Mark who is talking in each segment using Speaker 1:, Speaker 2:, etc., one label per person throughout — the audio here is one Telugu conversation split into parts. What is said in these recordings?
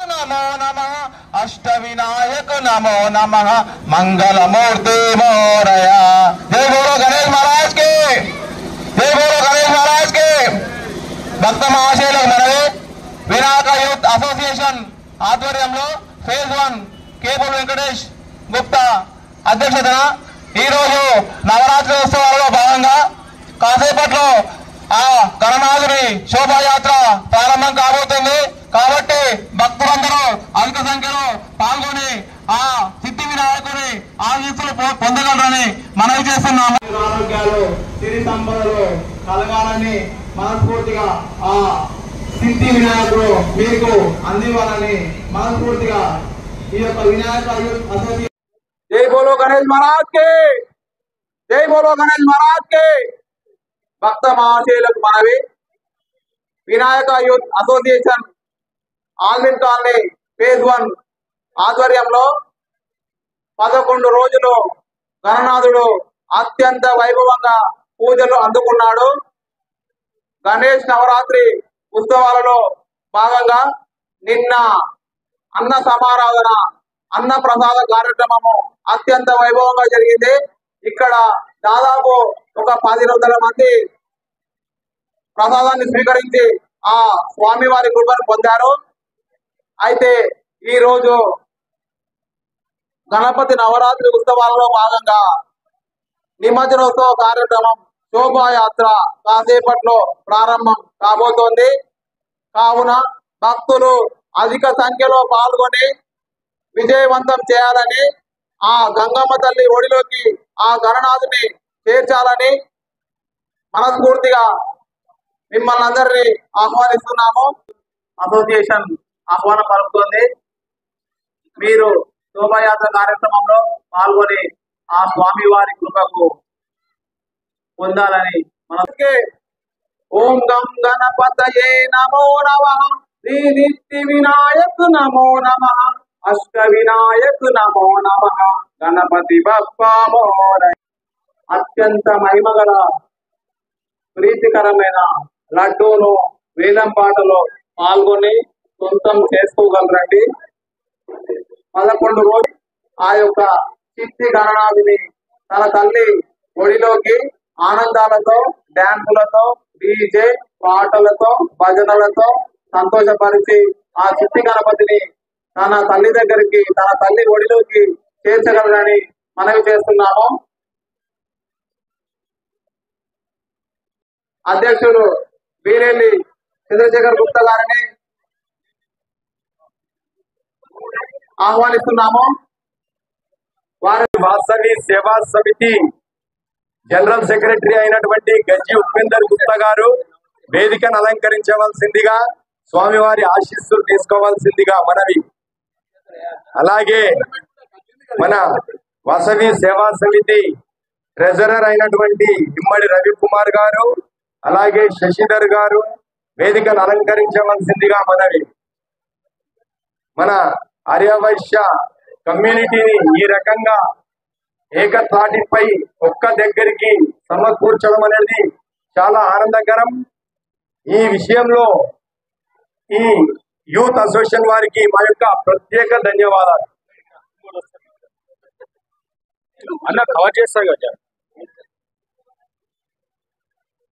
Speaker 1: नमो नमः अष्टविनायक नमो नमः मंगलमूर्ति मोरया। जय बोलो गणेश महाराज के, जय बोलो गणेश महाराज के। भक्त महाशयुలకు మనవి వినాయక యూత్ అసోసియేషన్ ఆధ్వర్యంలో ఫేజ్ 1 కేబుల్ వెంకటేష్ గుప్తా అధ్యక్షతన ఈ రోజు నవరాత్రి ఉత్సవాలలో భాగంగా కాసేపట్లో ఆ గణనాథుని శోభాయాత్ర ప్రారంభం కాబోతుంది కాబట్టి భక్తులందరూ అధిక సంఖ్యలో పాల్గొని ఆ సిద్ధి వినాయకుని ఆశీస్సులు పొందగలరని మనవి చేస్తున్నాము. ఆరోగ్యాలు సిరి సంపదలు కలగాలని మనస్ఫూర్తిగా ఆ సిద్ధి వినాయకుడు మీకు అందివ్వాలని మనస్ఫూర్తిగా ఈ యొక్క వినాయక అసోసియేషన్. జై బోలో గణేష్ మహారాజ్ కే, జై బోలో గణేష్ మహారాజ్ కే. భక్త మహాశయులకు మనవి Vinayaka youth association Allwyn colony phase 1 ఆధ్వర్యంలో 11 రోజులు గణనాథుడు అత్యంత వైభవంగా పూజలు అందుకున్నాడు. గణేష్ నవరాత్రి ఉత్సవాలలో భాగంగా నిన్న అన్న సమారాధన అన్న ప్రసాద కార్యక్రమము అత్యంత వైభవంగా జరిగింది. ఇక్కడ దాదాపు ఒక 1000 మంది ప్రసాదాన్ని స్వీకరించి ఆ స్వామివారి కృపను పొందారు. అయితే ఈ రోజు గణపతి నవరాత్రి ఉత్సవాలలో భాగంగా నిమజ్జనోత్సవ కార్యక్రమం శోభాయాత్ర కాసేపట్లో ప్రారంభం కాబోతోంది. కావున భక్తులు అధిక సంఖ్యలో పాల్గొని విజయవంతం చేయాలని, ఆ గంగమ్మ తల్లి ఒడిలోకి ఆ గణనాథుని చేర్చాలని మనస్ఫూర్తిగా మిమ్మల్ని అందరినీ ఆహ్వానిస్తున్నాము. అసోసియేషన్ ఆహ్వానం పలుకుతుంది. మీరు శోభాయాత్ర కార్యక్రమంలో పాల్గొని ఆ స్వామివారి కృపకు పొందాలని మనకే. ఓం గం గణపతయే నమో నమః, శ్రీ నిత్య వినాయక నమో నమః, అష్ట వినాయక నమో నమః, గణపతి బప్పా మోరయ. అత్యంత మహిమగల ప్రీతికరమైన లడ్డూను వేలం పాటలో పాల్గొని సొంతం చేసుకోగలరండి. 11 రోజులు ఆ యొక్క చిత్తి గణనాథుని తన తల్లి ఒడిలోకి ఆనందాలతో, డ్యాన్సులతో, డీజే పాటలతో, భజనలతో సంతోషపరిచి ఆ చిత్తి గణపతిని తన తల్లి దగ్గరికి, తన తల్లి ఒడిలోకి చేర్చగలరని మనవి చేస్తున్నాము. అధ్యక్షుడు వీరెల్లి చంద్రశేఖర్ గుప్తా గారిని ఆహ్వానిస్తున్నాము. వారి
Speaker 2: వాసవి సేవా సమితి జనరల్ సెక్రటరీ అయినటువంటి గజ్జి ఉపేందర్ గుప్తా గారు వేదికను అలంకరించవలసిందిగా, స్వామివారి ఆశీస్సులు తీసుకోవాల్సిందిగా మనవి. అలాగే మన వాసవి సేవా సమితి ట్రెజరర్ అయినటువంటి ఇమ్మడి రవికుమార్ గారు, అలాగే శశిధర్ గారు వేదికను అలంకరించవలసిందిగా మనవి. మన ఆర్యవైశ్య కమ్యూనిటీని ఈ రకంగా ఏకతాటిపై ఒక్క దగ్గరికి సమకూర్చడం అనేది చాలా ఆనందకరం. ఈ విషయంలో ఈ యూత్ అసోసియేషన్ వారికి మా యొక్క ప్రత్యేక ధన్యవాదాలు. అన్న కవర్ చేస్తారు కదా.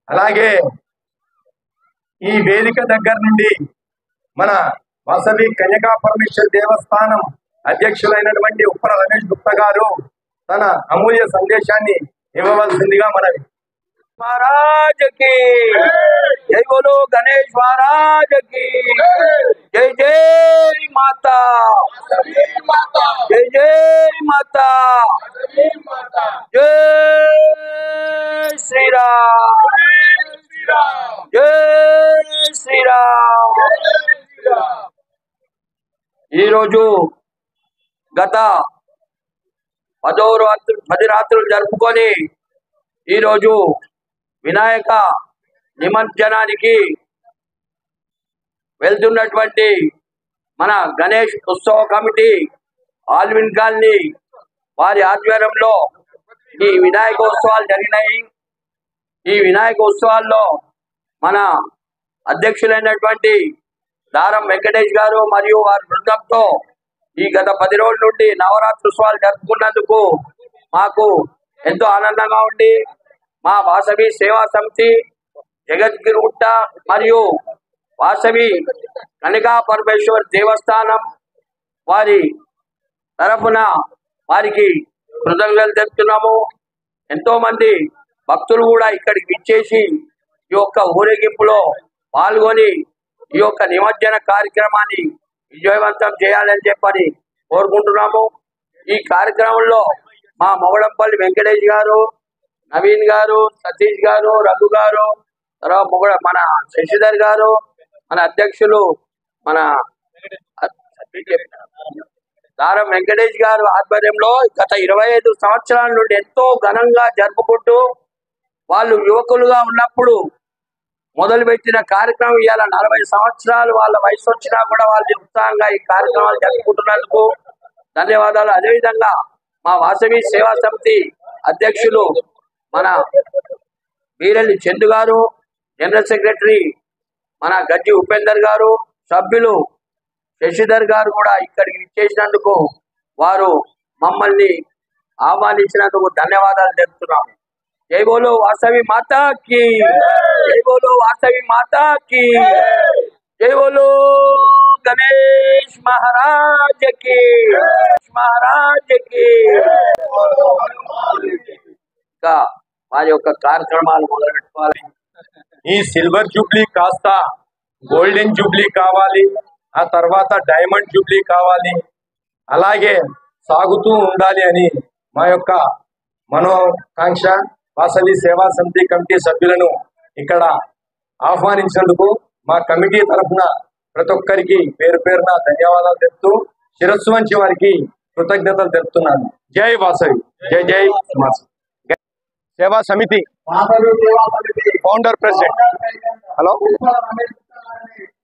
Speaker 2: అలాగే ఈ వేదిక దగ్గర నుండి మన వాసవి కన్యకా పరమేశ్వర దేవస్థానం అధ్యక్షులైనటువంటి ఉప్పర రమేష్ గుప్తా గారు తన అమూల్య సందేశాన్ని ఇవ్వవలసిందిగా మనవి. महाराज की जय बोलो गणेश महाराज की जय जय माता, जय जय माता, जय श्री राम, जय श्री राम. ఈ రోజు గత 10 రాత్రులు జరుపుకొని ఈ రోజు వినాయక నిమజ్జనానికి వెళ్తున్నటువంటి మన గణేష్ ఉత్సవ కమిటీ ఆల్విన్ కాలనీ వారి ఆధ్వర్యంలో ఈ వినాయక ఉత్సవాలు జరిగినాయి. ఈ వినాయక ఉత్సవాల్లో మన అధ్యక్షులైనటువంటి దారం వెంకటేష్ గారు మరియు వారి బృందంతో ఈ గత 10 రోజుల నుండి నవరాత్రి ఉత్సవాలు జరుపుకున్నందుకు మాకు ఎంతో ఆనందంగా ఉంది. మా వాసవి సేవా సమితి జగద్గిరిగుట్ట మరియు వాసవి కనికా పరమేశ్వర్ దేవస్థానం వారి తరఫున వారికి కృతజ్ఞతలు తెలుపుతున్నాము. ఎంతో మంది భక్తులు కూడా ఇక్కడికి విచ్చేసి ఈ యొక్క ఊరేగింపులో పాల్గొని ఈ యొక్క నిమజ్జన కార్యక్రమాన్ని విజయవంతం చేయాలని చెప్పని కోరుకుంటున్నాము. ఈ కార్యక్రమంలో మా మొగడంపల్లి వెంకటేష్ గారు, నవీన్ గారు, సతీష్ గారు, రఘు గారు, తర్వాత మన శశిధర్ గారు, మన అధ్యక్షులు మన దారం వెంకటేష్ గారు ఆధ్వర్యంలో గత 25 సంవత్సరాల నుండి ఎంతో ఘనంగా జరుపుకుంటూ వాళ్ళు యువకులుగా ఉన్నప్పుడు మొదలుపెట్టిన కార్యక్రమం ఇవాళ 40 సంవత్సరాలు వాళ్ళ వయసు వచ్చినా కూడా వాళ్ళు ఉత్సాహంగా ఈ కార్యక్రమాలు జరుపుకుంటున్నందుకు ధన్యవాదాలు. అదేవిధంగా మా వాసవి సేవా సమితి అధ్యక్షులు మన వీరెల్లి చందు గారు, జనరల్ సెక్రటరీ మన గజ్జి ఉపేందర్ గారు, సభ్యులు శశిధర్ గారు కూడా ఇక్కడికి విచ్చేసినందుకు వారు మమ్మల్ని ఆహ్వానించినందుకు ధన్యవాదాలు తెలుపుతున్నాము. జై బోలో వాసవి మాతాకి, జై బోలో వాసవి మాతాకి, జై బోలో గణేష్ మహారాజకి, మహారాజకి. ఇంకా వారి యొక్క కార్యక్రమాలు మొదలు పెట్టుకోవాలి.
Speaker 3: ఈ సిల్వర్ జూబ్లీ కాస్త గోల్డెన్ జూబ్లీ కావాలి, ఆ తర్వాత డైమండ్ జూబ్లీ కావాలి, అలాగే సాగుతూ ఉండాలి అని మా యొక్క మనోకాంక్ష. వాసవి సేవా సమితి కమిటీ సభ్యులను ఇక్కడ ఆహ్వానించినందుకు మా కమిటీ తరఫున ప్రతి ఒక్కరికి పేరు పేరున ధన్యవాదాలు తెలుపుతూ శిరస్సు వంచి వారికి కృతజ్ఞతలు తెలుపుతున్నాను. జై వాసవి, జై జై సేవా సమితి ఫౌండర్ ప్రెసిడెంట్. హలో,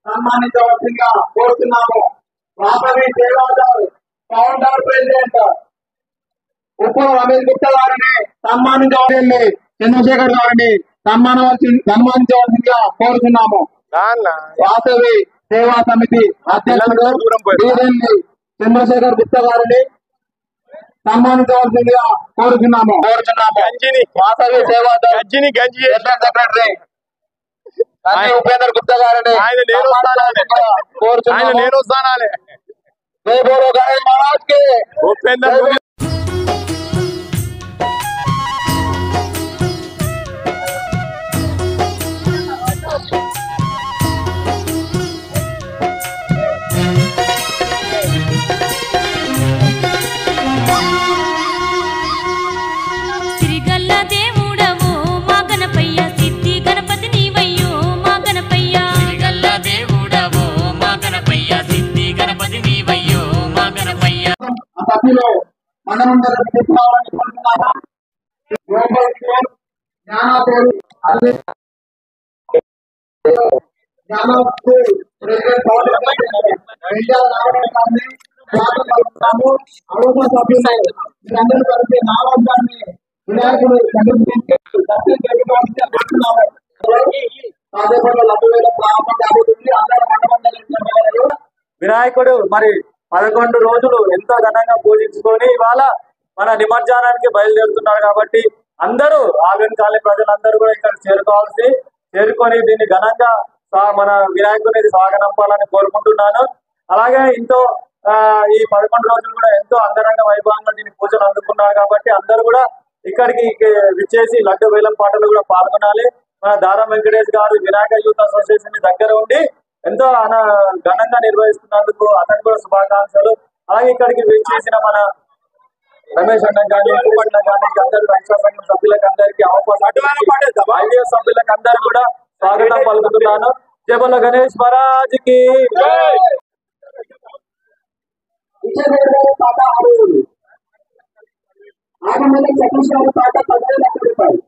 Speaker 1: సన్మానించవలసిందిగా కోరుతున్నాము. వాసవి సేవా ఫౌండర్ ప్రెసిడెంట్ ఉప్పల రమేష్ గుప్తా గారిని సన్మానించవలసింది, చంద్రశేఖర్ గారిని సన్మానించవలసిందిగా కోరుతున్నాము. వాసవి సేవా సమితి అధ్యక్షుడు వీరెల్లి చంద్రశేఖర్ గుప్తా గారిని సన్మానించవలసిందిగా కోరుతున్నాము. వాసవి సేవా సెక్రటరీ ఉపేందర్ గుప్తా గారిని
Speaker 3: కోరుతున్నాము.
Speaker 1: జై బోలో గణేష్ మహారాజ్ కి.
Speaker 3: ఉపేందర్
Speaker 1: సభ్యులు మనమందరం వినాయకుడు
Speaker 3: వినాయకుడు మరి 11 రోజులు ఎంతో ఘనంగా పూజించుకొని ఇవాళ మన నిమజ్జనానికి బయలుదేరుతున్నారు. కాబట్టి అందరూ ఆల్విన్ కాలనీ ప్రజలందరూ కూడా ఇక్కడ చేరుకొని దీన్ని ఘనంగా మన వినాయకుడిని సాగనంపాలని కోరుకుంటున్నాను. అలాగే ఎంతో ఈ 11 రోజులు కూడా ఎంతో అంగరంగ వైభవంగా దీని పూజలు అందుకున్నారు. కాబట్టి అందరూ కూడా ఇక్కడికి విచ్చేసి లడ్డు వేలం పాటలు కూడా పాల్గొనాలి. మన దారం వెంకటేష్ గారు వినాయక యూత్ అసోసియేషన్ దగ్గర ఉండి ఎంతో ఘనంగా నిర్వహిస్తున్నందుకు అతను కూడా శుభాకాంక్షలు. అలాగే ఇక్కడికి విచ్చేసిన మన రమేష్ అన్న కానీ అన్న కానీ అందరూ రైతు సంఘం సభ్యులకు అందరికీ ఐడియా సభ్యులకు అందరూ కూడా స్వాగతం పలుకుతున్నాను. జై బోలో గణేష్ మహారాజ్ కి.
Speaker 1: దారం వెంకటేష్ భక్త గారు పాప 30,000 రూపాయలు.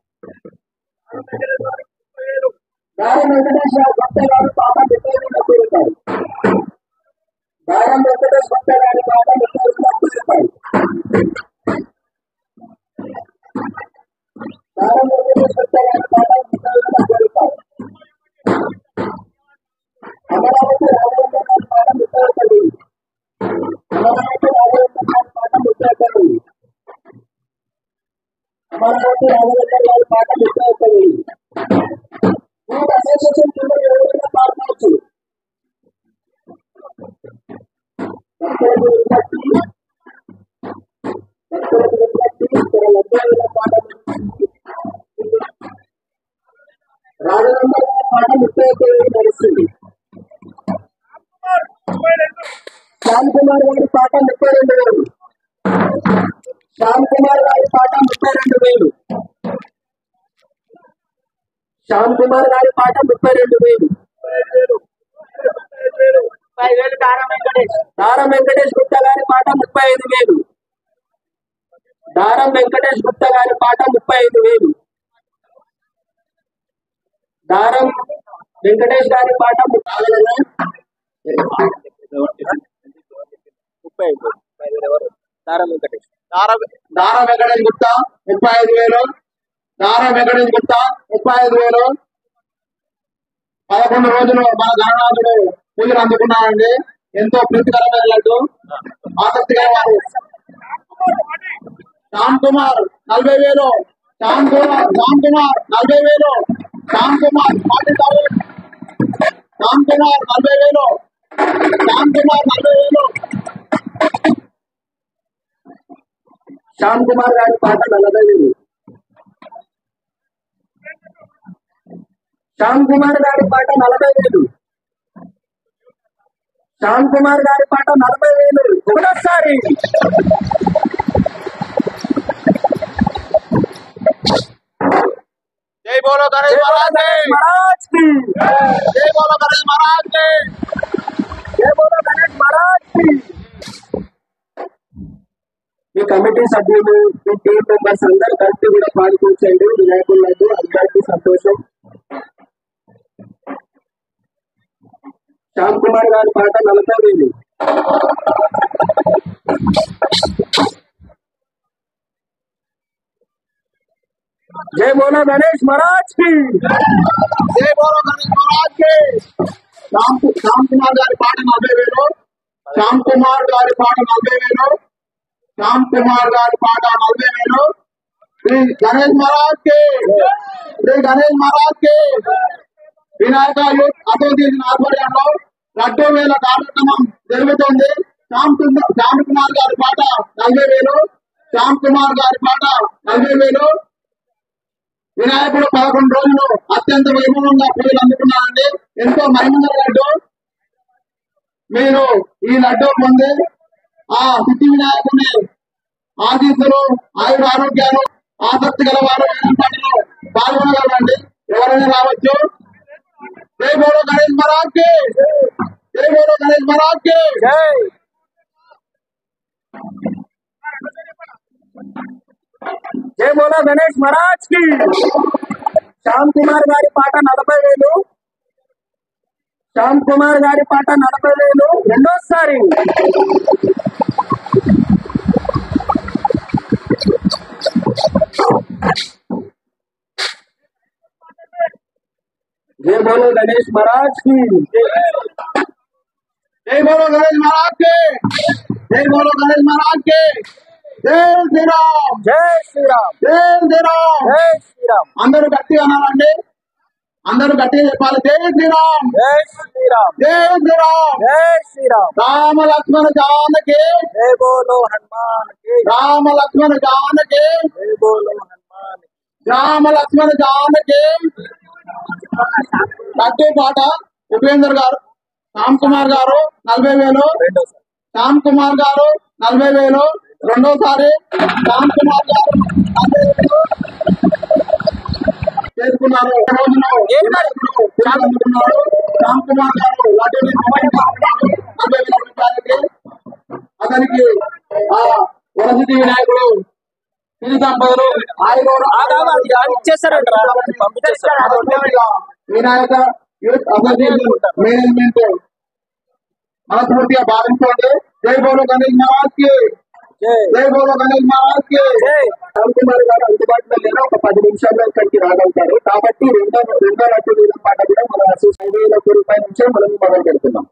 Speaker 1: దారం వెంకటేష్ భక్త గారి పాప 30,000 రూపాయలు. దారం వెంకటేష్ భక్త గారి పాప 30,000 రూపాయలు. అమరావతి రాజేంద్ర
Speaker 4: అమరావతి రాఘవేంద్ర గారి పాట 31,000. అమరావతి రాఘవేంద్ర గారి పాట 31,000. మీరు అసోసియేషన్ కింద ఎవరైనా పాడవచ్చు. రాఘవేంద్ర గారి పాట 31,000 నడుస్తుంది. శ్యామ్ కుమార్ గారి పాట 32,000. శ్యామ్ కుమార్ గారి పాట 32,000. శ్యామ్ కుమార్ గారి పాట 32,000. దారం వెంకటేష్ గుప్తా గారి పాట 35,000. దారం వెంకటేష్ గుప్తా గారి పాట 35,000. దారం వెంకటేష్ గారి పాట 35,000. దారం వెంకటేష్
Speaker 1: గుప్తా 35,000. దారం వెంకటేష్ గుప్తా 35,000. 11 రోజులు మన గణనాథుడు పూజలు అందుకున్నారండి. ఎంతో ప్రీతికరమైన లడ్డు. ఆసక్తిగా వారు శ్యామ్ కుమార్ 40,000. శ్యామ్ కుమార్ 40,000. శ్యామ్ కుమార్ 40,000. శ్యామ్ కుమార్ 40,000. శ్యామ్ కుమార్ 40,000.
Speaker 4: శ్యామ్ కుమార్ గారి పాట 40,000. శ్యామ్ కుమార్ గారి పాట 40,000. శ్యామ్ కుమార్ గారి పాట 40,000. ఒకటోసారి
Speaker 1: జై బోలో గణేష్ మహారాజ్ కి. జై బోలో గణేష్ మహారాజ్ కి.
Speaker 4: జై బోలో గణేష్ మహారాజ్ కి. మీ కమిటీ సభ్యులు, మీ టీం మెంబర్స్ అందరూ కలిసి కూడా పాల్గొంచండి. వినాయకులకు అందరికీ సంతోషం. శ్యామ్ కుమార్ గారి పాట 40,000. జై బోలో గణేష్ మహారాజ్ కి.
Speaker 1: జై బోలో గణేష్ మహారాజ్ కి. శ్యామ్ కుమార్ గారి పాట 40,000. శ్యామ్ కుమార్ గారి పాట 40,000. శ్యామ్ కుమార్ గారి పాట 40,000. శ్రీ గణేష్ మహారాజ్ కి. శ్రీ గణేష్ మహారాజ్ కి. వినాయక యూత్ అసోసియేషన్ ఆధ్వర్యంలో లడ్డూ వేల కార్యక్రమం జరుగుతుంది. శ్యామ్ కుమార్ గారి పాట 40,000. శ్యామ్ కుమార్ గారి పాట 40,000. వినాయకుడు 11 రోజులు అత్యంత వైభవంగా పూజలు అందుకున్నారండి. ఎంతో మహిమగల లడ్డు. మీరు ఈ లడ్డు పొంది ఆ సిద్ధి వినాయకుని ఆశీస్సులు, ఆయుర ఆరోగ్యాలు, ఆసక్తి గల వారు పాటలో పాల్గొనగలరండి. ఎవరైనా రావచ్చు. జై బోలో గణేష్ మహారాజ్ కి. జై బోలో గణేష్ మహారాజ్ కి.
Speaker 4: జై బోలో గణేష్ మహారాజ్ కి. శ్యామ్ కుమార్ గారి పాట 40,000. శ్యామ్ కుమార్ గారి పాట 40,000. రెండోసారి जय बोलो गणेश महाराज की.
Speaker 1: जय बोलो गणेश महाराज के. जय बोलो गणेश महाराज के. जय श्री राम.
Speaker 4: जय श्री राम.
Speaker 1: जय श्री राम.
Speaker 4: जय श्री राम.
Speaker 1: అందరూ గట్టిగా అనాలండి. అందరూ గట్టిగా చెప్పాలి. జై శ్రీరామ్.
Speaker 4: जय श्री राम.
Speaker 1: జై శ్రీరామ్.
Speaker 4: जय श्री राम.
Speaker 1: రామ లక్ష్మణ జానకి.
Speaker 4: जय बोलो हनुमान की.
Speaker 1: రామ లక్ష్మణ జానకి.
Speaker 4: जय बोलो हनुमान की.
Speaker 1: రామ లక్ష్మణ జానకి. లడ్డూ పాట ఉపేందర్ గారు, శ్యామ్ కుమార్ గారు 40,000. శ్యామ్ కుమార్ గారు 40,000. రెండోసారి శ్యామ్ కుమార్ గారు 40,000 చేసుకున్నారు. రోజులు అందుకున్నారు. శ్యామ్ కుమార్ గారు లడ్డూ 40,000 రూపాయలకి. అతనికి ఆ వరసిద్ధి వినాయకుడు సిరి సంపదలు వినాయక యూత్ అసోసియేషన్ మేనేజ్మెంట్ మనస్ఫూర్తిగా భావించండి. జై బోలో గణేష్ మహారాజ్ కి. జై బోలో గణేష్ మహారాజ్ కి.
Speaker 4: శ్యామ్ కుమార్ గారు అందుబాటులో లేని ఒక 10 నిమిషాల్లో ఇక్కడికి రాగలుగుతారు. కాబట్టి రెండో లడ్డూ పాట కూడా మన 5,000 రూపాయల నుంచి మనం మొదలు పెడుతున్నాం.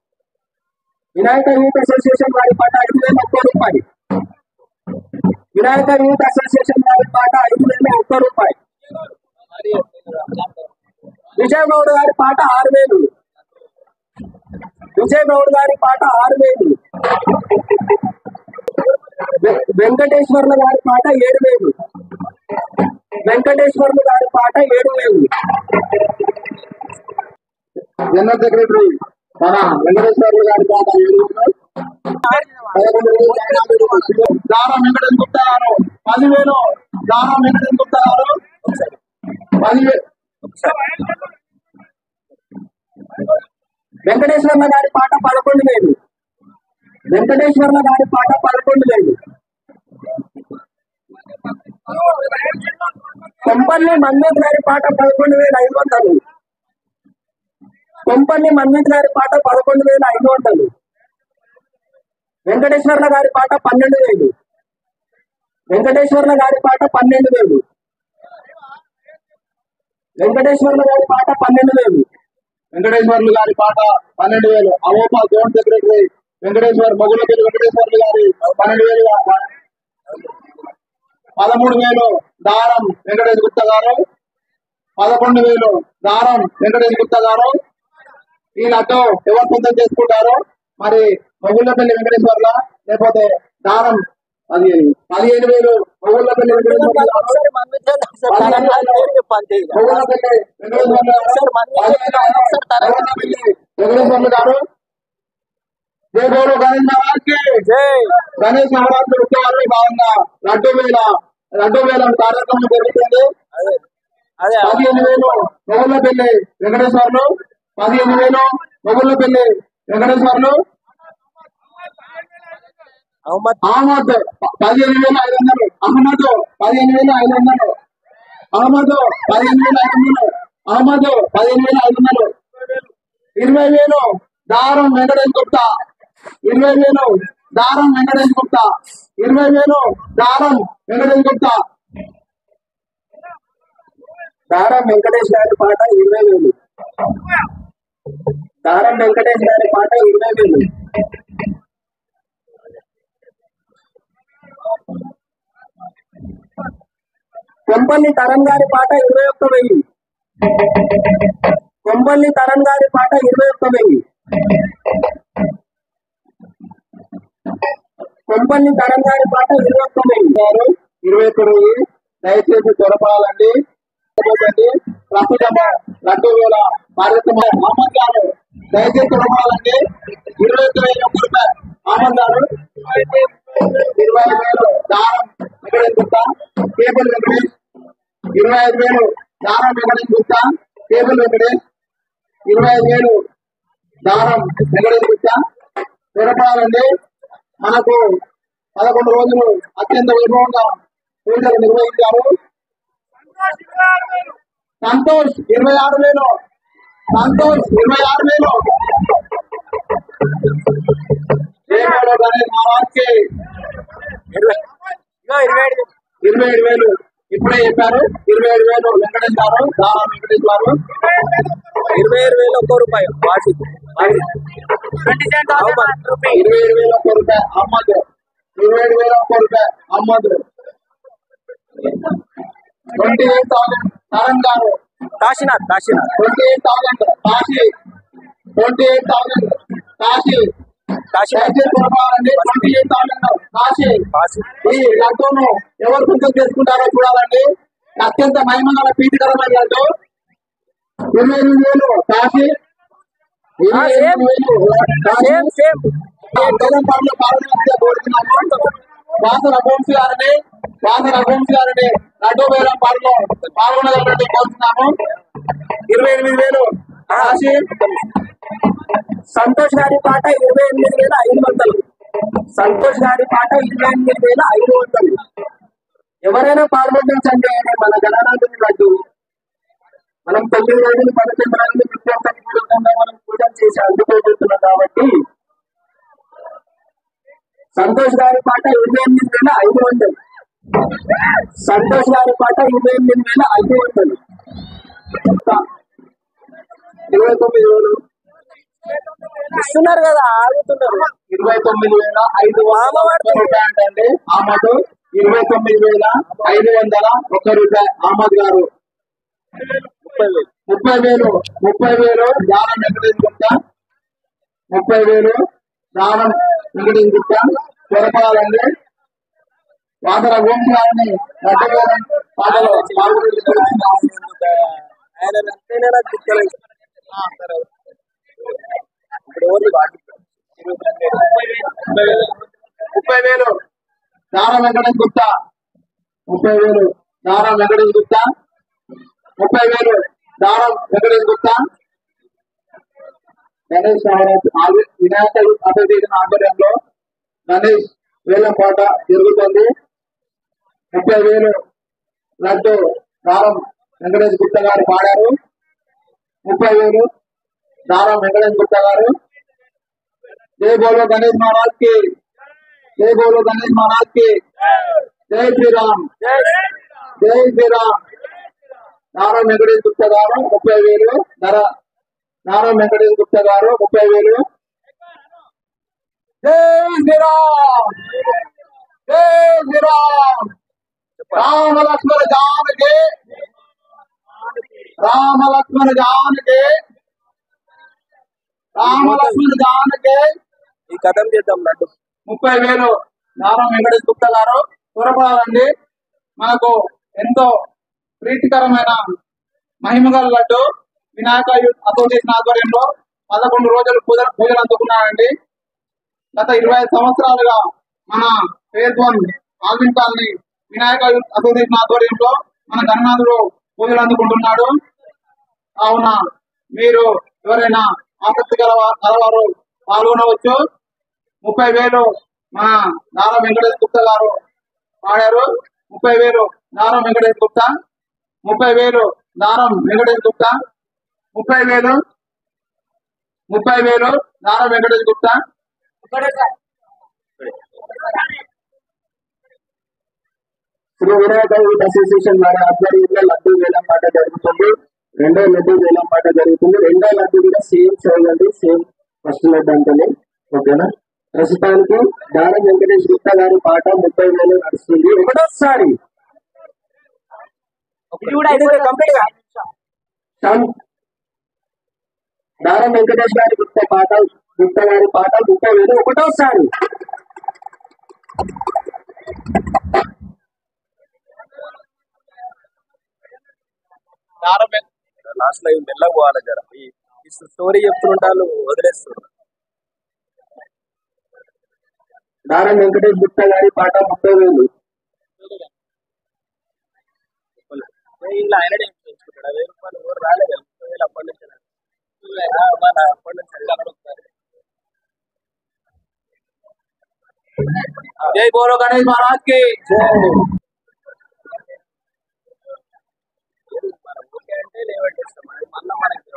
Speaker 4: వినాయక యూత్ అసోసియేషన్ వారి పాట 5,001 రూపాయలు. వినాయక యూత్ అసోసియేషన్ వారి పాట 5,001 రూపాయలు. విజయ్ గౌడ్ గారి పాట 6,000. విజయ్ గౌడ్ గారి పాట 6,000. వెంకటేశ్వర్ల గారి పాట 7,000. వెంకటేశ్వర్ల గారి పాట 7,000.
Speaker 1: జనరల్ సెక్రటరీ మన వెంకటేశ్వర్లు గారి పాట 7,000. దారా వెంకటేష్ గుప్తా గారు 10,000. దారా వెంకటేష్ గుప్తా గారు 10,000.
Speaker 4: వెంకటేశ్వర్ల గారి పాట 11,000. వెంకటేశ్వర్ల గారి పాట 11,000. కొంపల్లి మన్మథ్ గారి పాట 11,500. కొంపల్లి మన్మథ్ గారి పాట 11,500. వెంకటేశ్వర్ల గారి పాట 12,000. వెంకటేశ్వర్ల గారి పాట 12,000. వెంకటేశ్వర్ల గారి పాట 12,000.
Speaker 1: వెంకటేశ్వర్లు గారి పాట 12,000. అవోపా జోన్ సెక్రటరీ వెంకటేశ్వర్ మొగులపల్లి వెంకటేశ్వర్లు గారి 12,000. 13,000 దారం వెంకటేష్ గుప్తా గారు. 11,000 దారం వెంకటేష్ గుప్తా గారు. ఈ లడ్డు ఎవరు సొంతం చేసుకుంటారో మరి మొగుళ్ళపల్లి వెంకటేశ్వర్ల లేకపోతే దారం అది 15,000 మొగుళ్ళపల్లి వెంకటేశ్వర్లు గారు. జై గౌరవ గణేష్ మహారాజ్కి గణేష్ నవరాత్రి ఉత్సవాల్లో భాగంగా లడ్డు వేలం కార్యక్రమం జరుగుతుంది. 15,000 మొగుళ్ళపల్లి వెంకటేశ్వర్లు. 15,000 మొగుళ్ళపల్లి వెంకటేశ్వర్లు. అహ్మద్ 15,500. అహ్మద్ 15,500. అహ్మద్ 15,500. అహ్మద్ 15,500. 20,000 దారం వెంకటేష్ గుప్తా. 20,000 దారం వెంకటేష్ గుప్తా. 20,000 దారం వెంకటేష్ గుప్తా.
Speaker 4: దారం వెంకటేష్ గారి పాట 20,000. దారం వెంకటేష్ గారి పాట 20,000. కొంపల్లి తరణ్ గారి పాట 21,000. కొంపల్లి తరణ్ గారి పాట 21,000. కొంపల్లి తరణ్ గారి పాట 21,000.
Speaker 1: 21,000. దయచేసి త్వరపడాలండి. ప్రస్తుతం లడ్డు వేల కార్యక్రమ అహ్మద్ గారు దయచేసి త్వరపడాలండి. 21,000 రూపాయలు అహ్మద్ గారు. 25,000 దారం వెంకటేష్ గుప్తా కేబుల్ వెంకటేష్. 25,000 దారం వెంకటేష్ గుప్తా కేబుల్ వెంకటేష్. 25,000 దారం వెంకటేష్ గుప్తా. త్వరపడాలండి. మనకు 11 రోజులు అత్యంత వైభవంగా పూజలు నిర్వహించారు. సంతోష్ 26,000. సంతోష్ 26,000. గణేష్ మహారాజ్కి 27,000 ఇప్పుడే చెప్పారు. 27,000 వెంకటేష్ గారు. దారా వెంకటేష్ గారు
Speaker 4: 27,001 రూపాయి.
Speaker 1: 27,001 రూపాయి అహ్మద్. 27,001 రూపాయి అహ్మద్. 28,000 తరణ్ గారు.
Speaker 4: కాశీనాథ్
Speaker 1: 28,000 కాశీ. 28,000 కాశీ. 28,000 కాశీ. ఈ లడ్డూను ఎవరు సొంతం చేసుకుంటారో చూడాలండి. అత్యంత మహిమగల పీఠకరమైన లడ్డు. 28,000 కాశీ. 28,000 పాల్గొనాలని కోరుతున్నాము. వాసన వంశీ గారిని లడ్డు వేలం పాల్గొనగలని కోరుతున్నాము. 28,000 కాశీ.
Speaker 4: సంతోష్ గారి పాట 28,500. సంతోష్ గారి పాట 28,500. ఎవరైనా పాల్గొంచండి. మన గణనాథుని లడ్డు మనం 9 రోజులు 11 రోజులు విద్యార్థులు మనం పూజలు చేసి అందుకోబోతున్నాం కాబట్టి సంతోష్ గారి పాట 28,500. సంతోష్ గారి పాట 28,500. 29 రోజులు ఇస్తున్నారు కదా, ఆగుతున్నారు.
Speaker 1: 29,500 రూపాయలు అంటే ఆమద్ 29,501 రూపాయలు ఆమద్ గారు. 30,000 దానం వెంకటేష్ గుప్తా. 30,000 దానం వెంకటేష్ గుప్తా. త్వరపడాలండి. వాదర ఓం గారిని పాటలో
Speaker 4: ఆయన అంతేనా నాకు గుర్తులేదు. ఇప్పుడు ఎవరు
Speaker 1: 30,000 దానం వెంకటేష్ గుప్తా. 30,000 దానం వెంకటేష్ గుప్తా. 30,000 దానం వెంకటేష్ గుప్తా. గణేష్ వినాయక అసోసియేషన్ ఆధ్వర్యంలో గణేష్ వేలం పాట జరుగుతుంది. 30,000 లడ్డు దారం వెంకటేష్ గుప్తా గారు పాడారు. 30,000 దారం వెంకటేష్ గుప్తా గారు. జై బోలో గణేష్ మహారాజ్ కి, జై బోలో గణేష్ మహారాజ్ కి, జై శ్రీరామ్, జై శ్రీరామ్. దారం వెంకటేష్ గుప్తా గారు 30,000 దారం వెంకటేష్ గుప్తా గారు 30,000. జై శ్రీరామ్, జై శ్రీరామ్. రామ లక్ష్మణ జానకి, రామ లక్ష్మణ జానకి, రామ లక్ష్మణ జానకి.
Speaker 4: ఈ కథం చేద్దాం లడ్డు.
Speaker 1: 30,000 దారం వెంకటేష్ గుప్తా గారు. త్వరపడాలండి. మనకు ఎంతో ప్రీతికరమైన మహిమగల లడ్డు వినాయక అసోసియేషన్ ఆధ్వర్యంలో 11 రోజులు పూజలు అందుకున్నారండి. గత 25 సంవత్సరాలుగా మన phase 1 Allwyn colony Vinayaka association ఆధ్వర్యంలో మన గణనాథుడు పూజలు అందుకుంటున్నాడు. కావున మీరు ఎవరైనా ఆసక్తి గలవారు పాల్గొనవచ్చు. 30,000 మన దారం వెంకటేష్ గుప్తా గారు పాడారు. 30,000 దారం వెంకటేష్ గుప్తా. 30,000 దారం వెంకటేష్ గుప్తా. 30,000 దారం వెంకటేష్ గుప్తా. శ్రీ వినాయక అసోసియేషన్ వారి ఆధ్వర్యంలో లడ్డు వేలం పాట జరుగుతుంది. రెండో లడ్డు వేలం పాట జరుగుతుంది. రెండో లడ్డు కూడా సేమ్ చూడండి, సేమ్ ఫస్ట్ లడ్డు అంటేనే. ఓకేనా? ప్రస్తుతానికి దారం వెంకటేష్ గుప్తా గారి పాట 30,000 నడుస్తుంది. ఒకటోసారి దారం వెంకటేష్ గారి గుప్తా గారి పాట 30,000 ఒకటోసారి.
Speaker 4: లాస్ట్ లో మెల్లగా పోవాలి జర. ఈ స్టోరీ చెప్తుంటారు, వదిలేస్తున్నారు.
Speaker 1: దారం వెంకటేష్ గుప్తా గారి పాట 30,000.
Speaker 4: ఇలా ఆయననే పెంచుకుంటాడు. 1000 రూపాయలు ఎవరు రాలేదు. 30,000 అప్పటి నుంచి అప్పటి నుంచి
Speaker 1: జై బోలో గణేష్ మహారాజ్ కి.
Speaker 4: అంటే లేవట్టేస్తాం మళ్ళీ మనకి.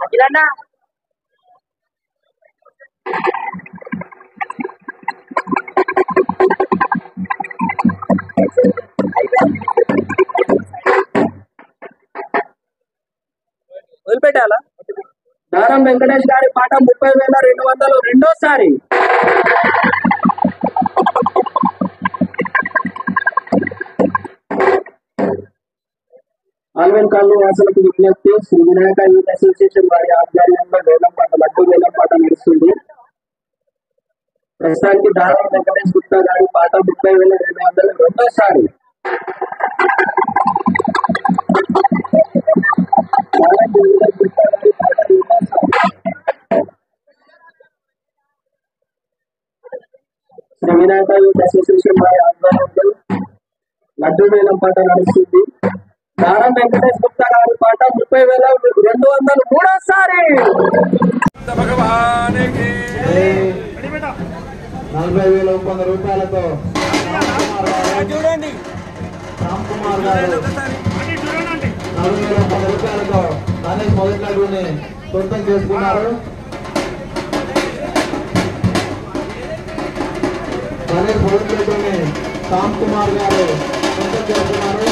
Speaker 4: వదిలిపెట్టాలా?
Speaker 1: దారం వెంకటేష్ గారి పాట 30,200 రెండోసారి. ఆల్వెన్ కాలనీ వాసులకు విజ్ఞప్తి. శ్రీ వినాయక యూత్ అసోసియేషన్ వారి ఆధ్వర్యంలో వేలం పాట లడ్డు వేలం పాట నడుస్తుంది. ప్రస్తుతానికి దారం వెంకటేష్ గుప్తా గారి పాట 30,200 రెండోసారి. శ్రీ వినాయక యూత్ అసోసియేషన్ వారి ఆధ్వర్యంలో లడ్డు వేలం పాట నడుస్తుంది. దారం వెంకటేష్ గుప్తా గారి పాట 30,200 మూడోసారి. 40,100 రూపాయలతో
Speaker 4: చూడండి.
Speaker 1: రామ్ కుమార్ గారు 40,100 రూపాయలతో గణేష్ మొదటి లడ్డూని సొంతం చేసుకున్నారు. గణేష్ మొదటి లడ్డూని రామ్ కుమార్ గారు సొంతం చేసుకున్నారు.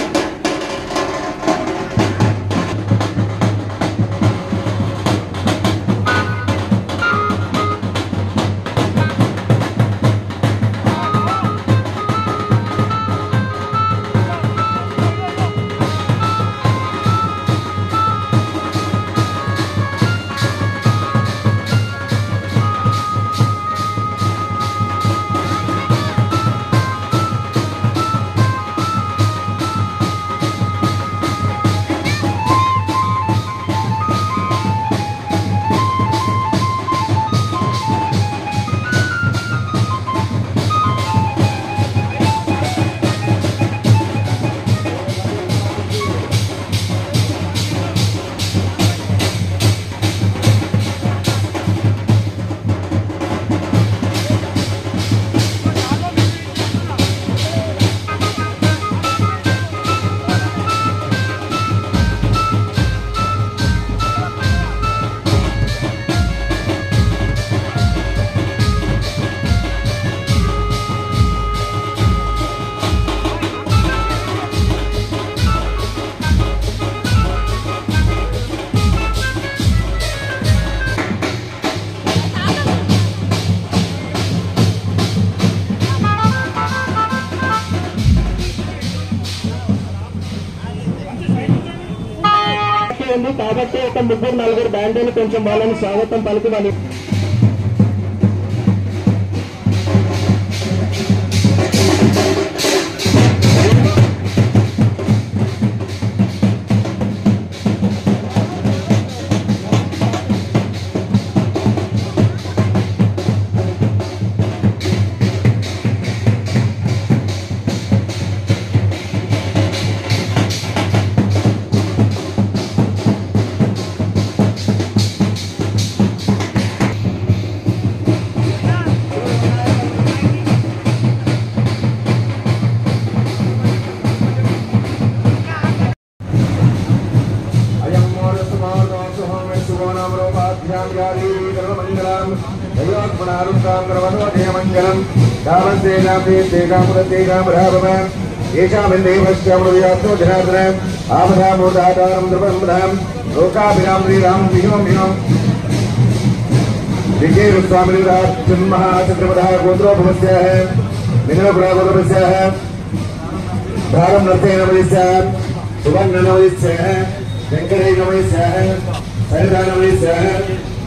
Speaker 4: ఉంది కాబట్టి ఒక 3-4 బ్యాండీలు కొంచెం వాళ్ళని స్వాగతం పలికి వాళ్ళు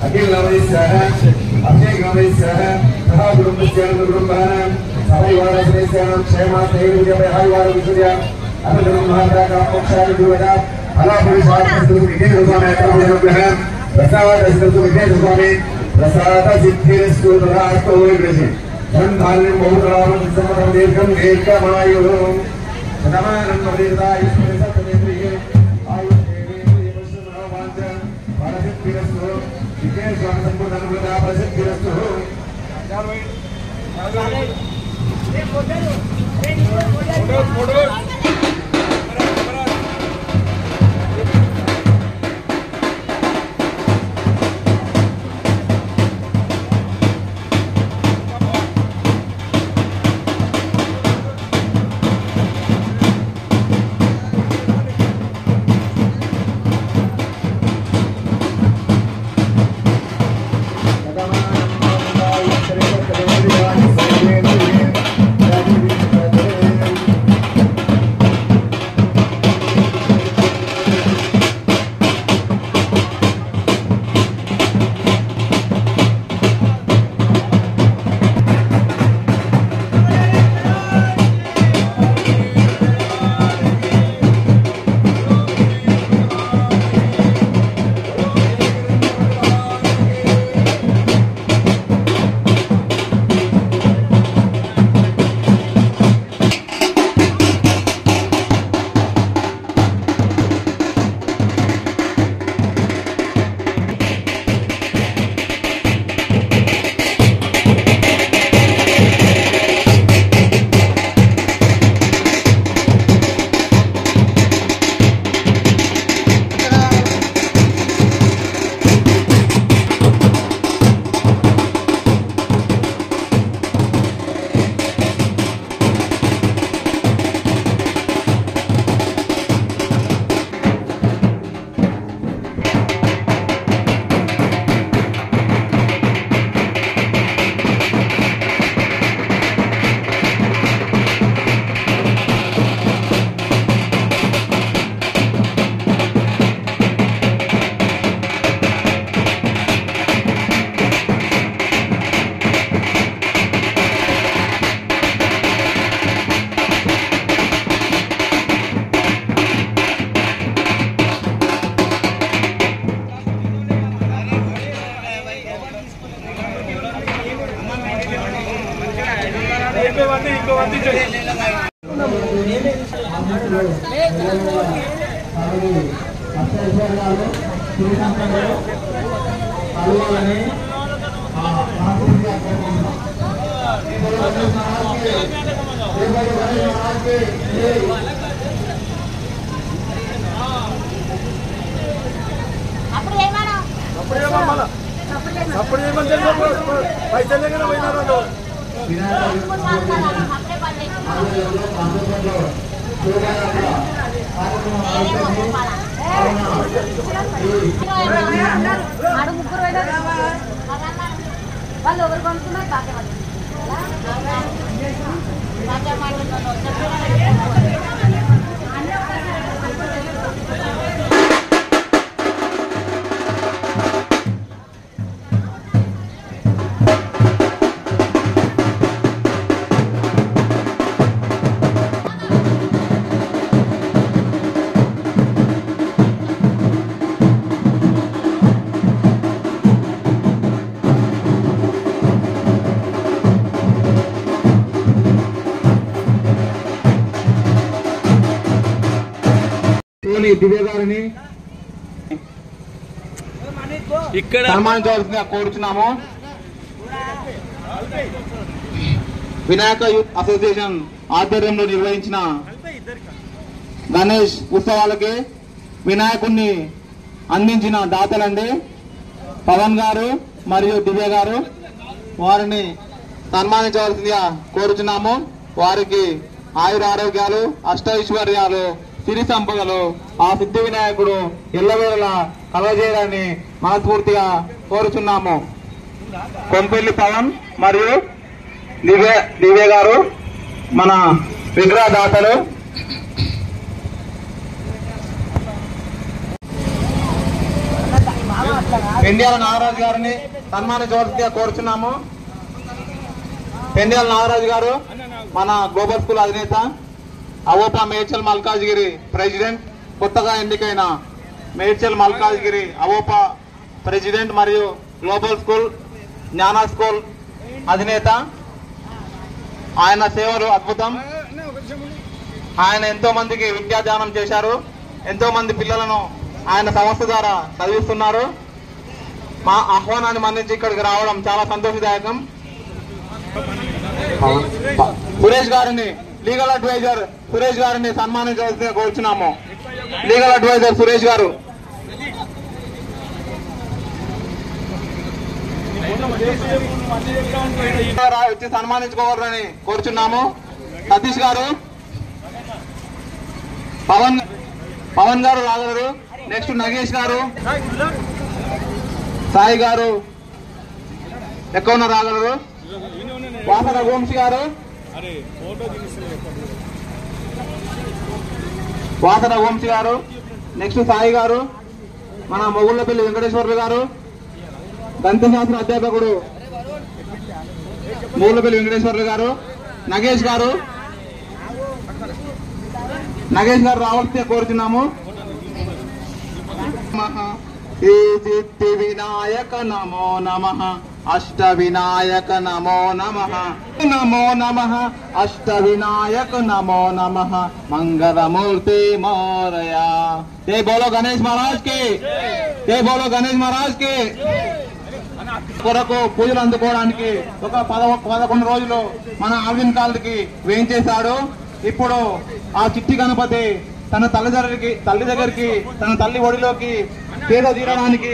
Speaker 1: अखिल नमस्कार अक्षय नमस्कार सहा कुटुंबस्य कुटुंबानां सहायवार सदस्यानां क्षेमास्थैर्यं हायवार विषया अनन्तरं महाराजा मोक्षाय दुर्वदा फलाफलिसार्थं विघ्नेन स्वामी प्रसादस्तु विघ्नेन स्वामी प्रसाद सिद्धिरस्तु तथास्तु विघ्नेन धन्धान्यं बहुरामं समरं दीर्घं एकमायुः शतमानं वर्धिताय सत्तेन्द्रिये
Speaker 5: వాళ్ళు ఎవరు కొనుక్కున్నారు బాగా
Speaker 1: గోని దివ్య గారిని సన్మానించవలసిందిగా కోరుచున్నాము. వినాయక యూత్ అసోసియేషన్ ఆధ్వర్యంలో నిర్వహించిన గణేష్ ఉత్సవాలకి వినాయకుడిని అందించిన దాతలండి పవన్ గారు మరియు దివ్య గారు. వారిని సన్మానించవలసిందిగా కోరుచున్నాము. వారికి ఆయురారోగ్యాలు, అష్టైశ్వర్యాలు, సిరి సంపదలు ఆ సిద్ధి వినాయకుడు ఎల్లవేళలా కలగజేయాలని మనస్ఫూర్తిగా కోరుచున్నాము. కొంపెల్లి పవన్ మరియు దివ్య గారు మన విగ్రహ దాతలు. పెండ్యాల నాగరాజు గారిని సన్మానించవలసిందిగా కోరుచున్నాము. పెండ్యాల నాగరాజు గారు మన గ్లోబల్ స్కూల్ అధినేత, అవోపా మేడ్చల్ మల్కాజ్గిరి ప్రెసిడెంట్, కొత్తగా ఎన్నికైన మేడ్చల్ మల్కాజ్గిరి అవోపా ప్రెసిడెంట్ మరియు గ్లోబల్ స్కూల్ జ్ఞాన స్కూల్ అధినేత. ఆయన సేవలు అద్భుతం. ఆయన ఎంతో మందికి విద్యాదానం చేశారు. ఎంతో మంది పిల్లలను ఆయన సంస్థ ద్వారా చదివిస్తున్నారు. మా ఆహ్వానాన్ని మన్నించి ఇక్కడికి రావడం చాలా సంతోషదాయకం. సురేష్ గారిని, లీగల్ అడ్వైజర్ సురేష్ గారిని సన్మానించవలసిందిగా కోరుచున్నాము. లీగల్ అడ్వైజర్ సురేష్ గారు వచ్చి సన్మానించుకోవాలని కోరుచున్నాము. సతీష్ గారు, పవన్ గారు రాగలరు. నెక్స్ట్ నగేష్ గారు, సాయి గారు ఎక్కువ రాగలరు. వాసన వంశీ గారు, వాసన వంశీ గారు, నెక్స్ట్ సాయి గారు, మన మొగుళ్ళపల్లి వెంకటేశ్వర్లు గారు, దంతశాస్త్ర అధ్యాపకుడు మొగుళ్ళపల్లి వెంకటేశ్వర్లు గారు, నగేష్ గారు రావాల్సిందే కోరుతున్నాము. శ్రీ సిద్ధి వినాయక నమో నమః, అష్ట వినాయక నమో నమః, నమో నమః అష్ట వినాయక నమో నమః, మంగళమూర్తి మోరయా. జై బోలో గణేష్ మహారాజ్ కి, జై బోలో గణేష్ మహారాజ్ కి. కొరకు పూజలు అందుకోవడానికి ఒక 11 రోజులు మన ఆల్విన్ కాలకి వేయించేశాడు. ఇప్పుడు ఆ చిట్టి గణపతి తన తల్లి దగ్గరికి తన తల్లి ఒడిలోకి పేద తీరడానికి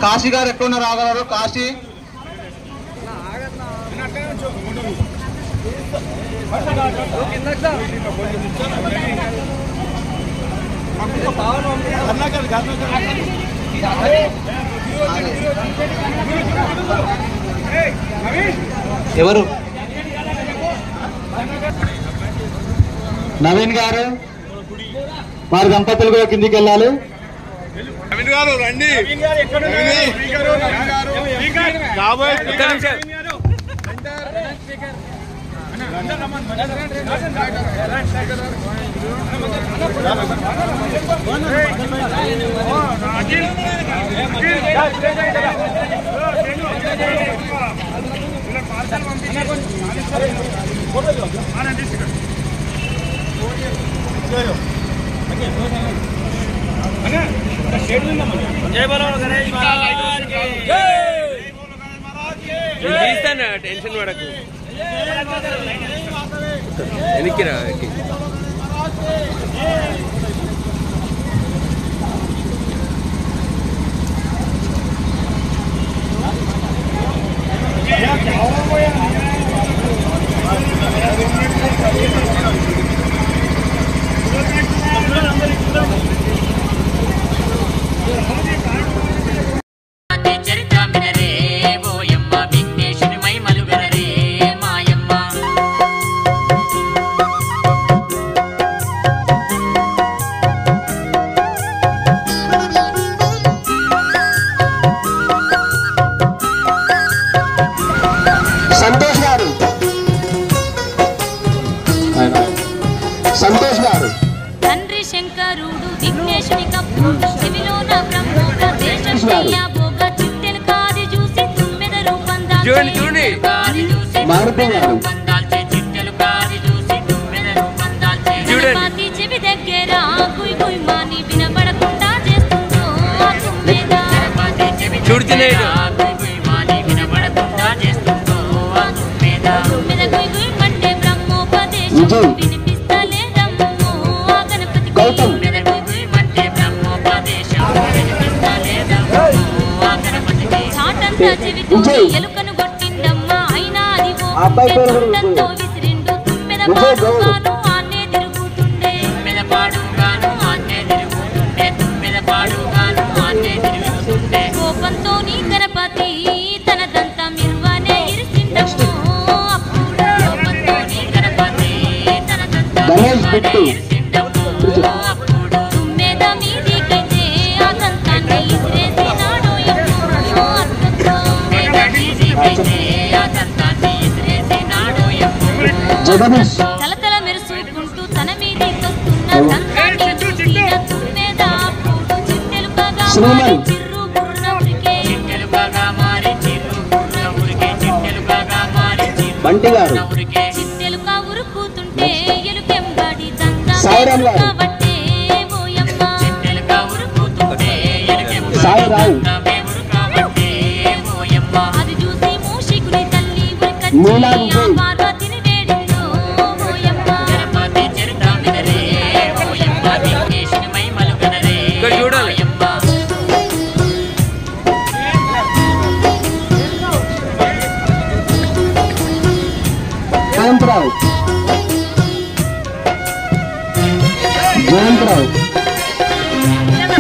Speaker 1: కాశీ గారు ఎక్కడ రాగలరు. కాశీ ఎవరు? నవీన్ గారు, వారి దంపతులు కూడా కిందికి వెళ్ళాలి.
Speaker 5: నవీన్ గారు రండి. టెన్షన్ పడకు, ఎనికిరా.
Speaker 1: సంతోష్ గారు,
Speaker 6: తండ్రి శంకరుడు విఘ్నేశుని కప్పుడు శివిలోన బ్రహ్మోగ దేశయ్య భోగ చిట్టెలు కాది చూసి తుమ్మెద రూపం దాల్చి
Speaker 1: మారుతి గారు,
Speaker 6: చిట్టెలు కాది చూసి తుమ్మెద రూపం దాల్చి గణపతి చెవి దగ్గర గుయ్ గుయ్ విజయ్ గౌతమ్ విజయ్ ఎలుకను కొట్టిందమ్మా అయినా అది అబ్బాయి పేరు విసిరిండు తుమ్మెద పాడుగాను ఆన్నే తిరుగుతుండే తుమ్మెద పాడుగాను ఆన్నే తిరుగుతుండే కోపంతో నీ గణపతి తన దంతం ఇరువనే ఇరిసిండమ్మో అప్పుడు కోపంతో నీ గణపతి తన దంతం ఇరిసిండమ్మో అప్పుడు తుమ్మెద మీదికైతే ఆ దంతాన్ని ఇసిరేసినాడు ఎమ్మో తలతల మెరుసుకుంటూ తన మీదికొస్తున్న దంతాన్ని చూసిన తుమ్మెద అప్పుడు చిట్టెలుకగా మారి చిర్రు బుర్ర ఉరికే చిట్టెలుక ఉరుకుతుంటే ఎలుకెంబడి దంతాన్ని కాబట్టే ఓయమ్మ చిట్టెలుక ఉరుకుతుంటే ఎలుకెంబడి అది చూసి మూషికుని తల్లి ఉరికొచ్చి పార్వతిని వేడిందో ఓయమ్మ గణపతి చరితామినరే ఓయమ్మ విఘ్నేశుని మహిమలు గనరే ఓయమ్మ జయంతరావు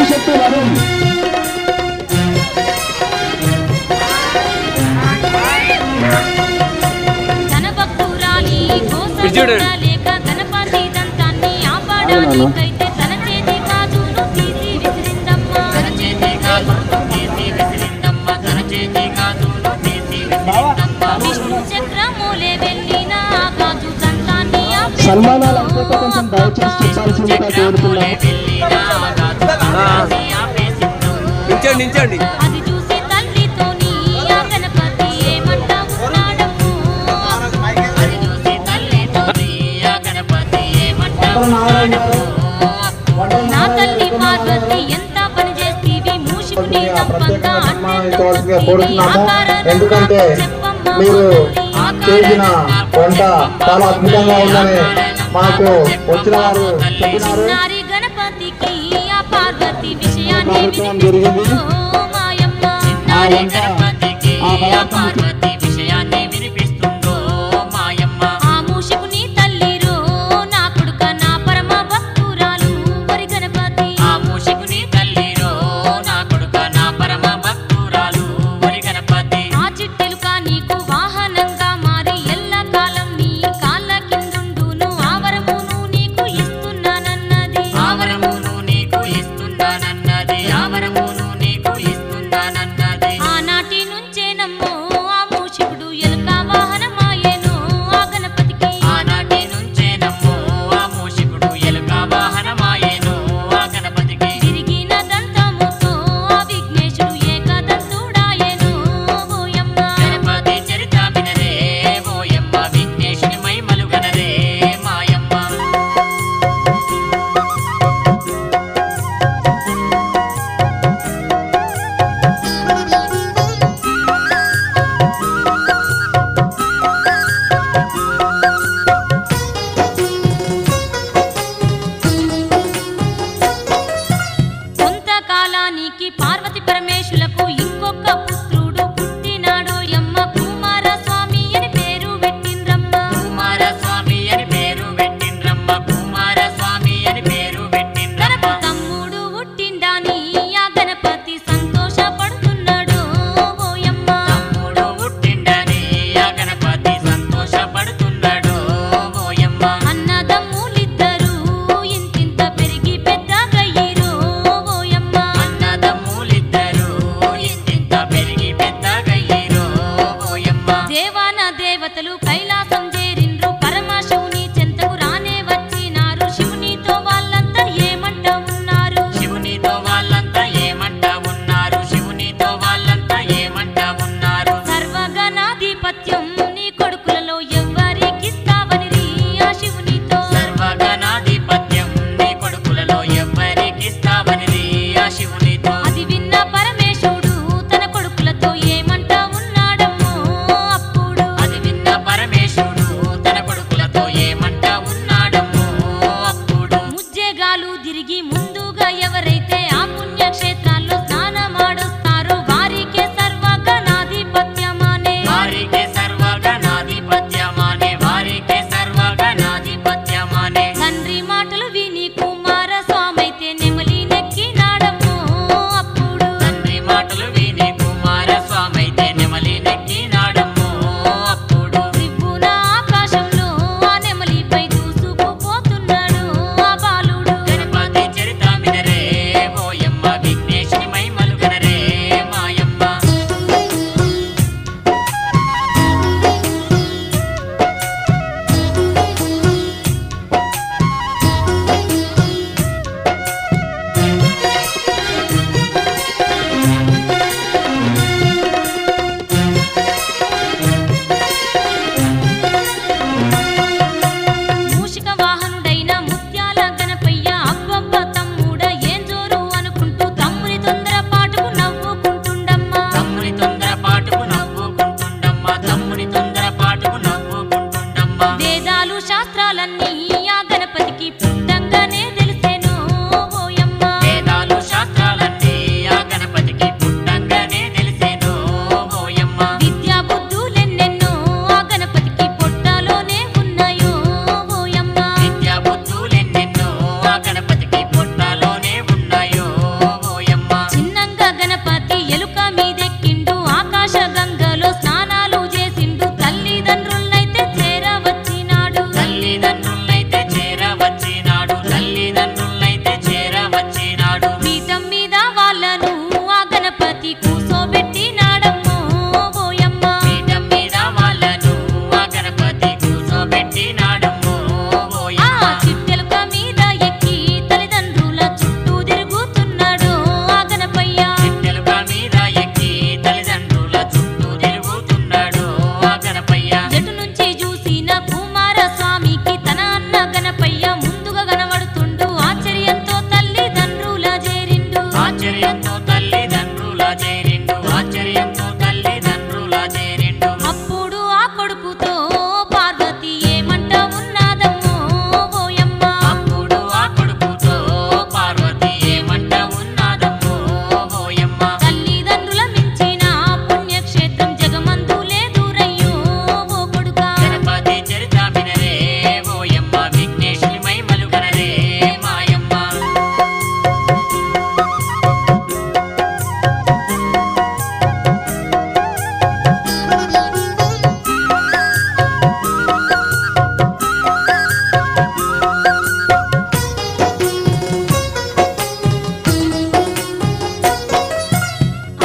Speaker 6: శక్తి వరుణ్ లేక గణపతి దంతాన్ని ఆపాడానికైతే తన చేతి గాజును తీసి విసిరిందమ్మా విష్ణు చక్రమూలే వెళ్ళిన ఆ గాజు దంతాన్ని అది చూసి తల్లితోని ఆ గణపతి ఏమంటా ఉన్నాడమ్మో అది చూసి తల్లితోని ఆ గణపతి ఏమంటా నా తల్లి పార్వతి ఎంత పని చేస్తీవి మూషికుని చంపంగా
Speaker 1: ఎందుకంటే మీరు చేసిన వంట చాలా అద్భుతంగా ఉందని మాకు వచ్చిన వారు చెప్పినారు.
Speaker 6: గణపతికి ఆ పార్వతి విషయాన్ని
Speaker 1: జరిగింది.
Speaker 6: వినిపిస్తుందో మాయమ్మ ఆ మూషికుని తల్లిరో నా కొడుక నా పరమ భక్తురాలు వరి గణపతి ఆ మూషికుని తల్లిరో నా కొడుక నా పరమ భక్తురాలు వరి గణపతి ఆ చిట్టెలుక నీకు వాహనంగా మారి ఎల్ల కాలం నీ కాళ్ళ కిందుండును ఆవరమును నీకు ఇస్తున్నానన్నది ఆవరమును నీకు ఇస్తున్నానన్నది ఆవరమును నీకు ఇస్తున్నానన్నది ఆనాటి నుంచేనమ్మో ఆ మూషికుడు ఎలుక వాహనమాయేను ఆ గణపతికి ఆనాటి నుంచేనమ్మో ఆ మూషికుడు ఎలుక వాహనమాయేను ఆ గణపతికి తిరిగిన దంతముతో ఆ విఘ్నేశుడు ఏకదంతుడాయేను ఓయమ్మ గణపతి చరితామినరే ఓయమ్మ విఘ్నేశుని మహిమలు గనరే మాయమ్మ కొంతకాలానికి పార్వతి పరమేశులకు ఇంకొక పుత్రుడు పుట్టినాడో యమ్మ కుమారస్వామి అని పేరు పెట్టిండ్రమ్మ కుమారస్వామి అని పేరు పెట్టిండ్రమ్మ కుమారస్వామి అని పేరు పెట్టిండ్రమ్మ తమ్ముడు పుట్టిండాని ఆ గణపతి సంతోషపడుతున్నాడు ఓయమ్మ తమ్ముడు పుట్టిండాని ఆ గణపతి సంతోషపడుతున్నాడు ఓయమ్మ అన్నదమ్ములిద్దరూ ఇంతింత పెరిగి పెద్దగయ్యిరు ఓయమ్మ అన్నదమ్ములిద్దరూ ఇంతింత పెరిగి పెద్దగయ్యిరు ఓయమ్మ దేవాన దేవతలు కైలాసం చేరిండ్రు పరమశివుని చెంతకు రానే వచ్చినారు శివునితో వాళ్ళంతా ఏమంటా ఉన్నారు శివునితో వాళ్ళంతా ఏమంటా ఉన్నారు శివునితో వాళ్ళంతా ఏమంటా ఉన్నారు సర్వగణాధిపత్యం నీ కొడుకులలో ఎవ్వరికిస్తావని ఆ శివునితో సర్వగణాధిపత్యం నీ కొడుకులలో ఎవ్వరికిస్తావని ఆ శివునితో అది విన్న పరమేశుడు తన కొడుకులతో ఏమంటా ఉన్నాడమ్మో అప్పుడు అది విన్న పరమేశుడు తన కొడుకులతో ఏమంటా ఉన్నాడు వేదాలు శాస్త్రాలన్నీ ఆ గణపతికి పుట్టంగానే తెలిసేను ఓయమ్మ.
Speaker 7: వేదాలు శాస్త్రాలన్నీ ఆ గణపతికి పుట్టంగానే తెలిసేను ఓయమ్మ.
Speaker 6: విద్యా బుద్ధులెన్నెన్నో ఆ గణపతికి పొట్టలోనే ఉన్నాయో ఓయమ్మ.
Speaker 7: విద్యా బుద్ధులెన్నెన్నో ఆ గణపతికి పొట్టలోనే ఉన్నాయో ఓయమ్మ.
Speaker 6: చిన్నంగా గణపతి ఎలుక మీదెక్కిండు ఆకాశ గంగలో స్నానాలు చేసిండు తల్లిదండ్రులనైతే చేరవచ్చినాడు.
Speaker 7: తల్లిదండ్రులైతే చేరవచ్చినాడు. తల్లిదండ్రులైతే చేరవచ్చినాడు.
Speaker 6: పీఠం మీద వాళ్ళను ఆ గణపతి కూసోబెట్టినాడమ్మో ఓయమ్మ.
Speaker 7: పీఠం మీద వాళ్ళను ఆ గణపతి కూర్చోబెట్టినాడమ్మో
Speaker 6: ఆ
Speaker 7: ఓయమ్మ.
Speaker 6: చిట్టెలుక మీద ఎక్కి తల్లిదండ్రుల చుట్టూ తిరుగుతున్నాడు ఆ గణపయ్య.
Speaker 7: చిట్టెలుక మీద ఎక్కి తల్లిదండ్రుల చుట్టూ తిరుగుతున్నాడు ఆ గణపయ్య.
Speaker 6: ఎటు నుంచి చూసిన కుమారస్వామికి తన అన్న గణపయ్య ముందుగా కనబడుతుండు. ఆశ్చర్యంతో తల్లిదండ్రుల చేరిండు.
Speaker 7: ఆశ్చర్యంతో తల్లిదండ్రుల చేరిండు. ఆశ్చర్యంతో తల్లిదండ్రుల చేరిండు.
Speaker 6: అప్పుడు ఆ కొడుకుతో పార్వతి ఏమంట ఉన్నదమ్మో ఓయమ్మ.
Speaker 7: అప్పుడు ఆ కొడుకుతో పార్వతి ఏమంట ఉన్నాదమ్మో ఓయమ్మ.
Speaker 6: తల్లిదండ్రుల మించిన పుణ్యక్షేత్రం జగమందు లేదురయ్యో ఓ కొడుకా.
Speaker 7: గణపతి చరిత వినరే ఓయమ్మ. విఘ్నేశుని మహిమలు కనరే మాయమ్మ.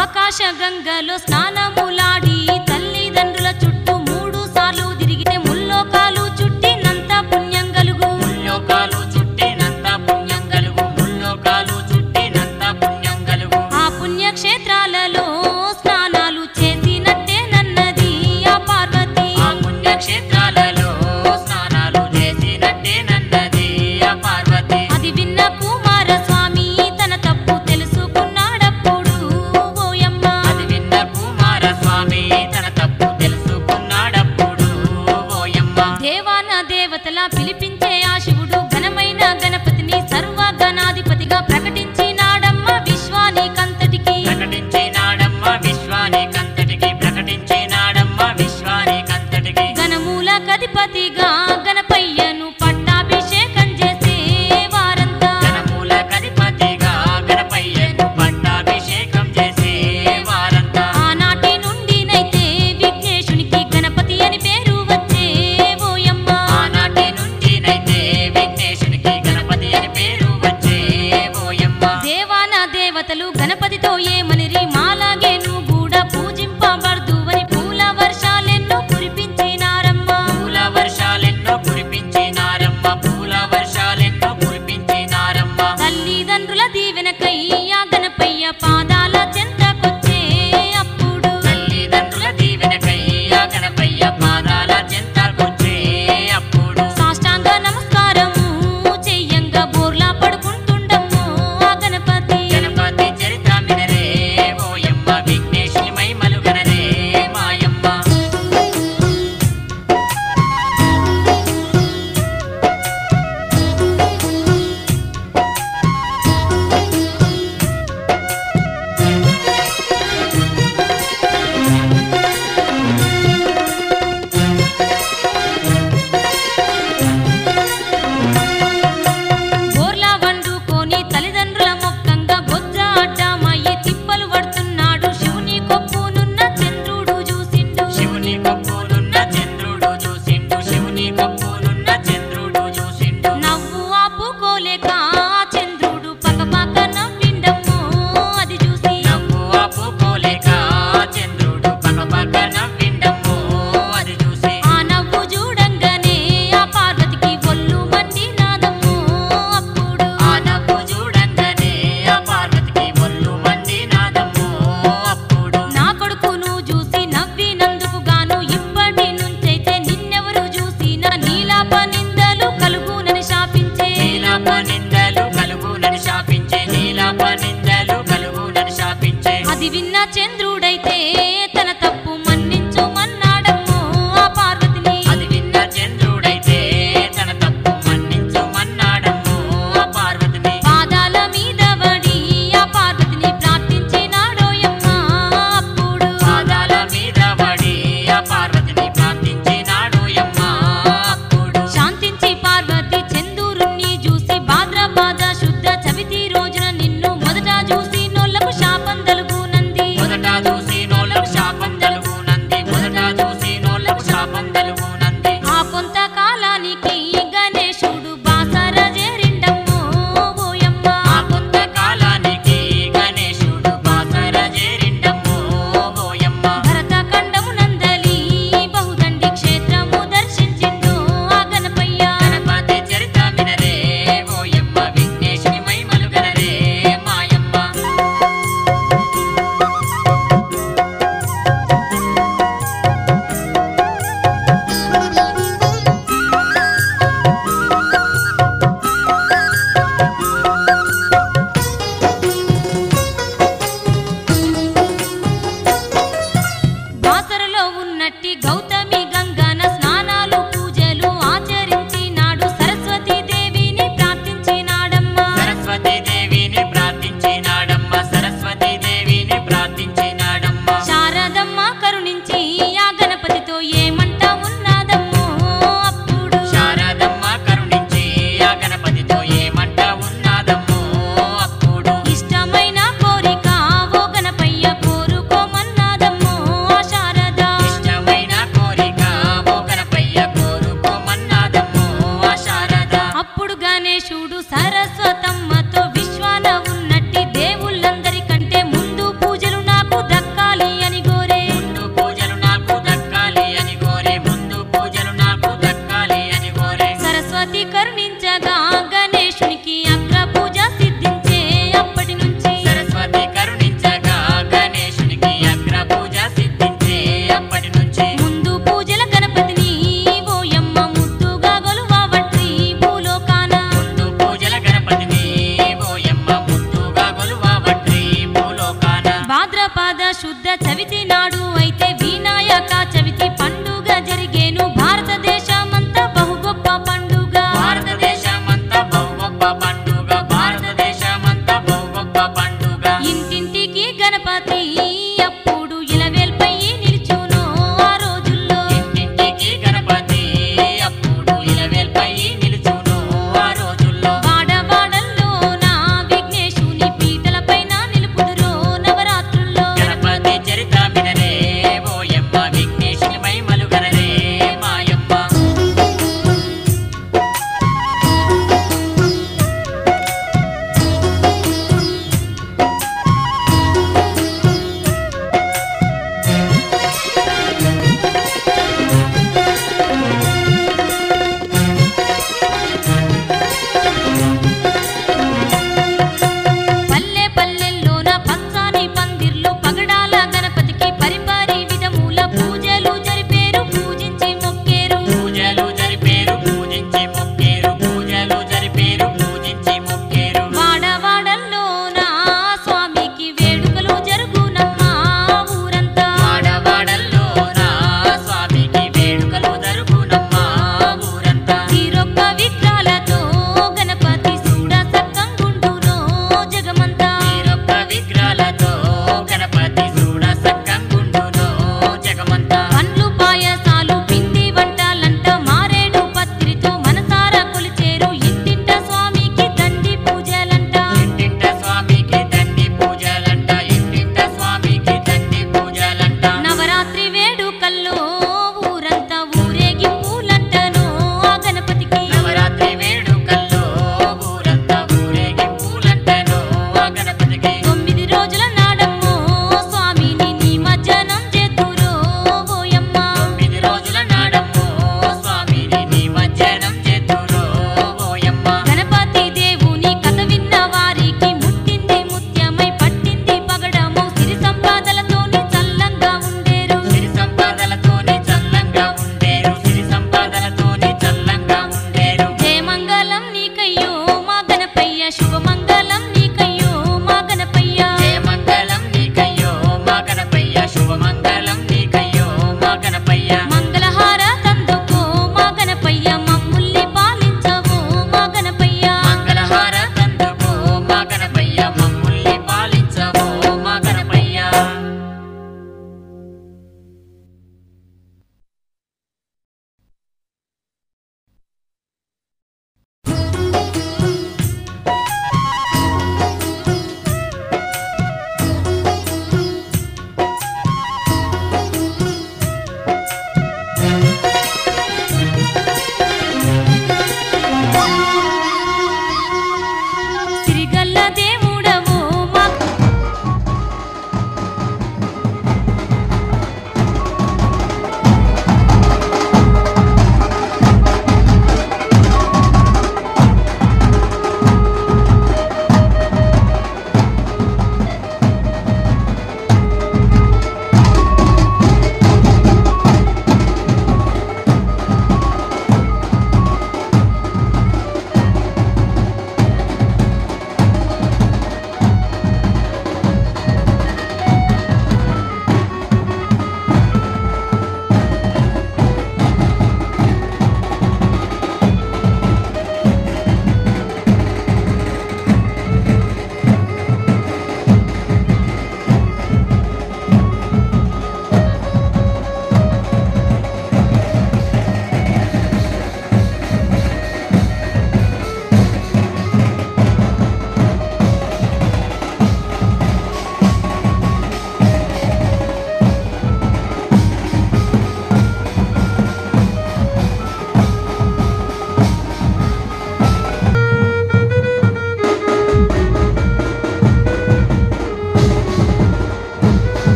Speaker 6: ఆకాశ గంగలో స్నానములాడి తల్లిదండ్రుల చుట్టూ 3 సార్లు తిరిగితే ముల్లోకాలు చుట్టినంత పుణ్యం కలుగు.
Speaker 7: ముల్లోకాలు చుట్టినంత పుణ్యం కలుగు. ముల్లోకాలు చుట్టినంత పుణ్యం కలుగు.
Speaker 6: ఆ పుణ్యక్షేత్రాలలో స్నానాలు చేసినట్టే నన్నది ఆ పార్వతి.
Speaker 7: ఆ పుణ్యక్షేత్రాలలో స్నానాలు చేసినట్టే నన్నది ఆ పార్వతి.
Speaker 6: అది విన్న కుమారస్వామి తన తప్పు తెలుసుకున్నాడప్పుడు ఓయమ్మ.
Speaker 7: అది విన్న కుమారస్వామి తన తప్పు తెలుసుకున్నాడప్పుడు ఓయమ్మ.
Speaker 6: దేవాన దేవతల పిలిపించే ఆ శివుడు ఘనమైన గణపతిని సర్వగణాధిపతిగా ప్రకటించినాడమ్మ విశ్వానికంతటికి.
Speaker 7: ప్రకటించినాడమ్మ విశ్వానికంతటికి. ప్రకటించినాడమ్మ విశ్వానికంతటికి.
Speaker 6: గణమూలకధిపతిగా గణపయ్యను పట్టాభిషేకం చేసే వారంతా.
Speaker 7: గణమూలకధిపతిగా గణపయ్యను పట్టాభిషేకం చేసే వారంతా.
Speaker 6: ఆనాటి నుండినైతే విఘ్నేశునికి గణపతి అని పేరు వచ్చే ఓయమ్మ.
Speaker 7: ఆనాటి నుండినైతే విఘ్నేశునికి గణపతి అని పేరు వచ్చే ఓయమ్మ.
Speaker 6: దేవాన దేవతలు గణపతితో ఏమనిరి మాలాగే నువ్వు కూడా పూజింపబడదు అని పూల వర్షాలెన్నో కురిపించినారమ్మ.
Speaker 7: పూల వర్షాలెన్నో
Speaker 6: కాలానికి గణేశుడు బాసర చేరిండమ్మో ఓయమ్మ
Speaker 7: ఆ కొంతకాలానికి గణేశుడు బాసర చేరిండమ్మో ఓయమ్మ
Speaker 6: భరతఖండము నందలి బహుదండి క్షేత్రము దర్శించిండు ఆ గణపయ్య
Speaker 7: గణపతి చరిత వినరే ఓయమ్మ విఘ్నేశుని మహిమలు గనరే మాయమ్మ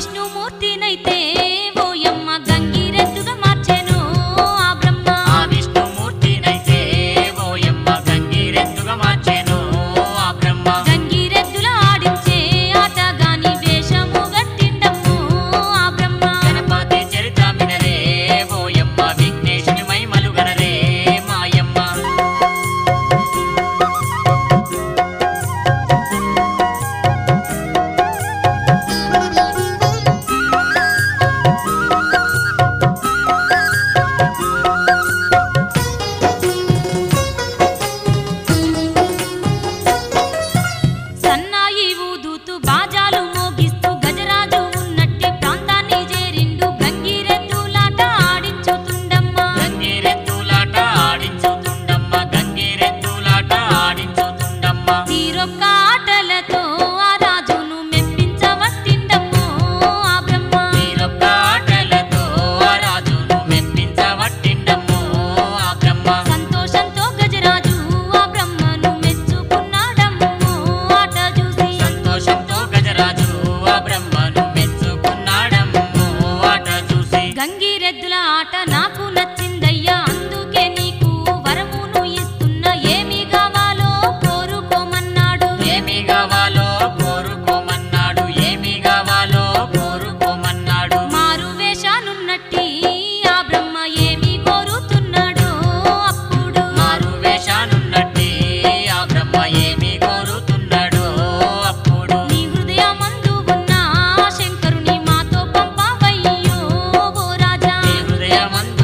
Speaker 6: విష్ణుమూర్తినైతే ఓయమ్మ గంగిరెద్దుగా మార్చెను ఆ బ్రహ్మ.
Speaker 7: ఆ విష్ణుమూర్తినైతే ఓయమ్మ గంగిరెద్దుగా మార్చెను ఆ బ్రహ్మ.
Speaker 6: గంగిరెద్దుల ఆడించే ఆటగాని వేషము గట్టిండమ్ము ఆ బ్రహ్మ.
Speaker 7: గణపతి చరిత వినరే ఓయమ్మ విఘ్నేశుని మహిమలు గనరే మాయమ్మ.
Speaker 6: సన్నాయి ఊదుతూ బాజాలు మోగిస్తూ గజరాజు ఉన్నట్టి ప్రాంతాన్ని చేరిండు గంగిరెద్దులాట ఆడించుతుండమ్మ.
Speaker 7: గంగిరెద్దులాట ఆడించుతుండమ్మ గంగిరెద్దులాట ఆడించుతుండమ్మ.
Speaker 6: తీరొక్క ఆటలతో ఆ రాజును మెప్పించవట్టిండమ్మో ఆ బ్రహ్మ.
Speaker 7: తీరొక్క ఆటలతో ఆ రాజును మెప్పించవట్టిండమ్మో ఆ బ్రహ్మ.
Speaker 6: సంతోషంతో గజరాజు ఆ బ్రహ్మను మెచ్చుకున్నాడమ్మో ఆట చూసి.
Speaker 7: సంతోషంతో గజరాజు ఆ బ్రహ్మను మెచ్చుకున్నాడమ్మో ఆట చూసి.
Speaker 6: గంగిరెద్దుల ఆట నాకు నచ్చిందయ్యా, అందుకే నీకు వరమును ఇస్తున్నా, ఏమి కావాలో కోరుకోమన్నాడు.
Speaker 7: ఏమి కావాలో కోరుకోమన్నాడు ఏమి కావాలో కోరుకోమన్నాడు.
Speaker 6: మారు వేషానున్నట్టి ఆ బ్రహ్మ ఏమి కోరుతున్నాడో అప్పుడు.
Speaker 7: మారు వేషానున్నట్టి ఆ బ్రహ్మ ఏమి కోరుతున్నాడో అప్పుడు.
Speaker 6: నీ హృదయమందు ఉన్న శంకరుని మాతో పంపవయ్యో ఓ రాజా.
Speaker 7: నీ హృదయమందు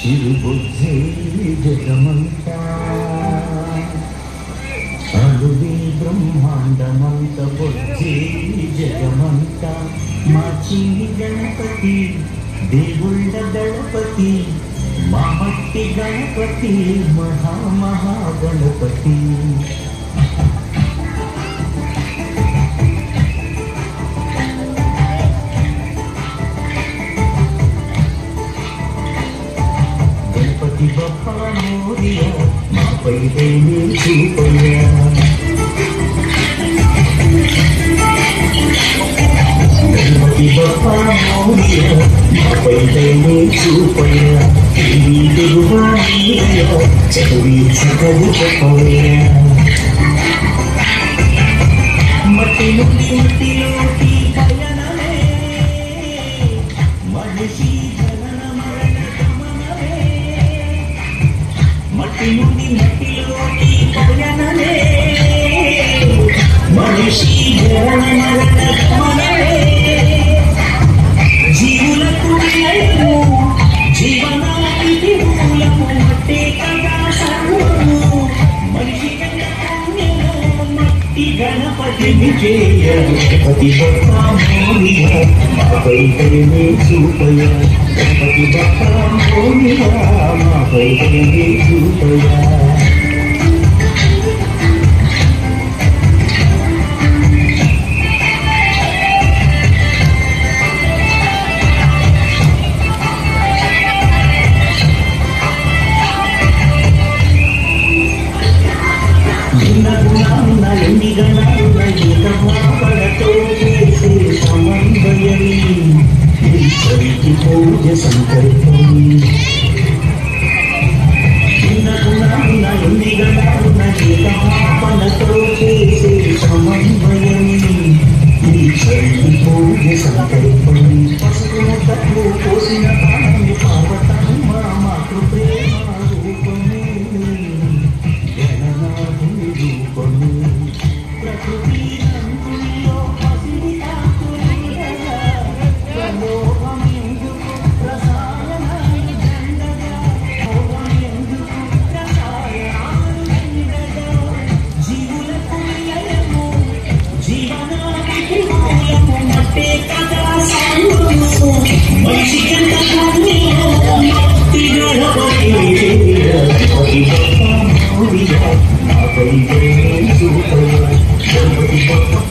Speaker 8: చిరుబుద్ధి జగమంతా అడుగే బ్రహ్మాండమంత బుద్ధి జగమంతా మా చిన్ని గణపతి దేవుళ్ళ గణపతి మహట్టి గణపతి మహామహాగణపతి గణపతి బప్పా మోరియా మాపై దయని చూపయ్యా గణపతి బప్పా మోరియా మాపై దయని చూపయ్యా ఈ దిగువ నీరయ్యా చదివి చదువు చెప్పయ్యా మట్టి నుండి మట్టిలోకి పయనమే మనిషి జనన మరణ గమనమే మట్టి నుండి మట్టిలోకి పయనమే మనిషి జనన మరణ గమనమే జీవులకు నిలయము జీవనానికి మూలము మట్టే కదా సర్వము మనిషి కన్నా పుణ్యము మట్టి గణపతి విజయ గణపతి బప్పా మోరియా మాపై దయని చూపయ్యా గణపతి బప్పా మోరియా మాపై దయని చూపయ్యా ఎన్ని గణాలున్న ఏకమాపడతో చేసే సమన్వయమి ఈశ్వరికి పూజ సంకల్పం గుణాలున్న ఎన్ని గణాలున్న ఏకమాపడతో చేసే సమన్వయమి ఈశ్వరికి పూజ సంకల్పం పసుపున తప్పు పోసిన ప్రాణము పార్వతమ్మ మాతృప్రేమ రూపమే గణనాథుని రూపమే ప్రకృతి రంగుల్లో పసిడి ఆకులుండగా ప్రలోభమెందుకు రసాయనాలు దండగా మోహమెందుకు రసాయనాలు దండగా జీవులకు నిలయము జీవనానికి మూలము మట్టే కదా సాగుము మనిషి కంట పుణ్యము మట్టి గణపతి గణపతి బప్పా మోరియా మాపై దయని చూపయ్యా గణపతి బప్పా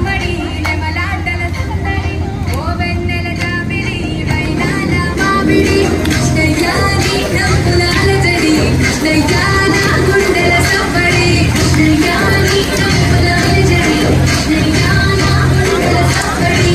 Speaker 9: మడి నెమలాటల సుందరి ఓ వెన్నెల జాబిలి వైనాల మామిడి కృష్ణయ్యాని నవ్వులాల జడి కృష్ణయ్యా నా గుండెల సవ్వడి కృష్ణయ్యాని నవ్వులాల జడి కృష్ణయ్యా నా గుండెల సవ్వడి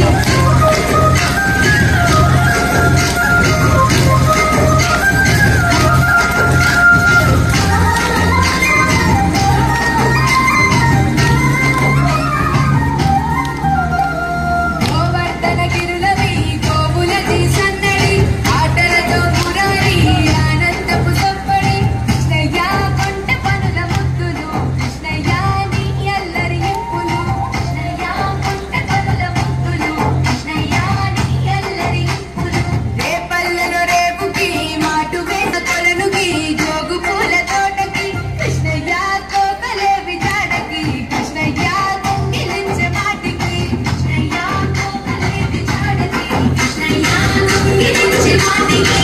Speaker 9: గోవర్ధన గిరులవి గోవులది సన్నడి ఆటలతో పురారి ఆనందపు సప్పడి కృష్ణయ్యా కొంట పనుల ముద్దులు కృష్ణయ్యా నీ ఎల్లరి ఇంపులు కృష్ణయ్యా కొంట పనుల ముద్దులు కృష్ణయ్యా నీ ఎల్లరి ఇంపులు రేపల్లెలో రేపుకి మాటు వేద కొలనుకి జోగు పూల తోటకి కృష్ణయ్యా కోకలేవి జాడకి కృష్ణయ్యా దొంగిలించే మాటికి కృష్ణయ్యా కోకలేవి జాడకి కృష్ణయ్యా దొంగిలించే మాటికి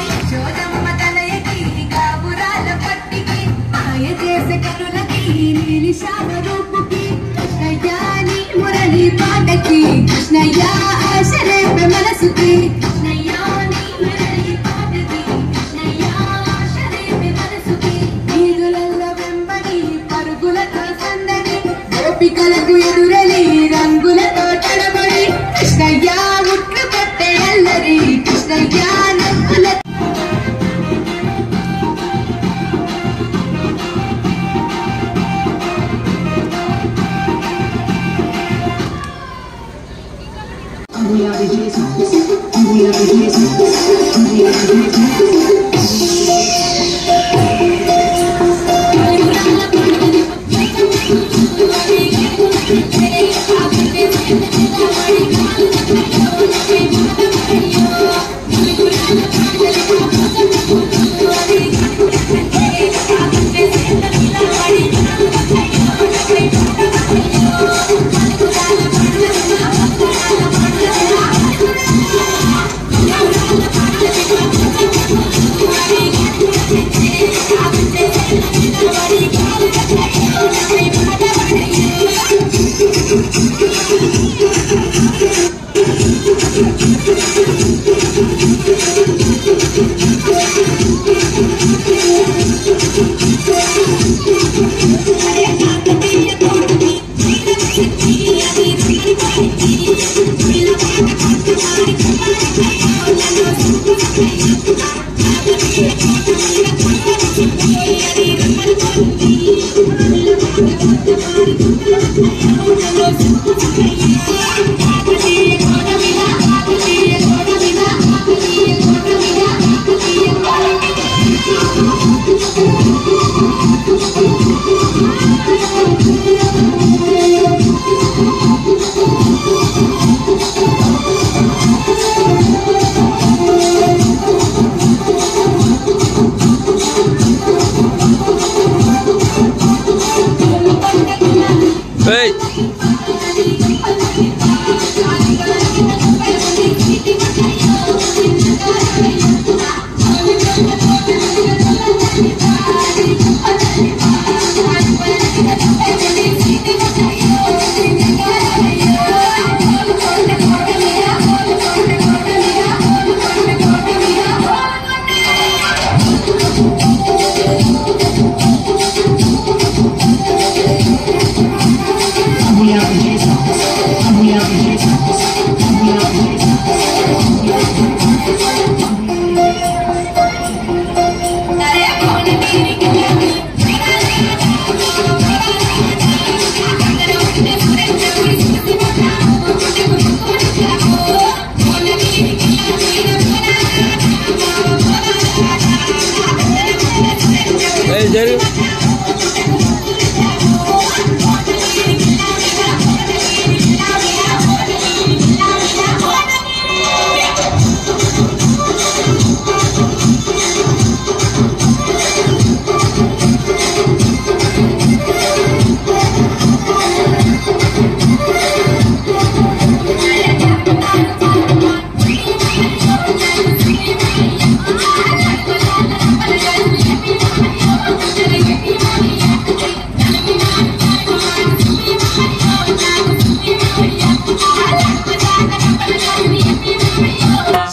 Speaker 9: యశోదమ్మ తనయకి కాబురాల పట్టికి మాయ చేసే కనులకి నీలి శామ రూపుకి కృష్ణయ్యా నీ మురళి పాటకి కృష్ణయ్యా ఆశరేపే మనసుకి కృష్ణయ్యా నీ మురళి పాటకి కృష్ణయ్యా ఆశరేపే మనసుకి వీధులలో వెంబడి పరుగులతో సందడి గోపికలకు ఎదురలి రంగులతో తడబడి కృష్ణయ్యా ముట్లు పట్టే అల్లరి కృష్ణయ్యా నవ్వుల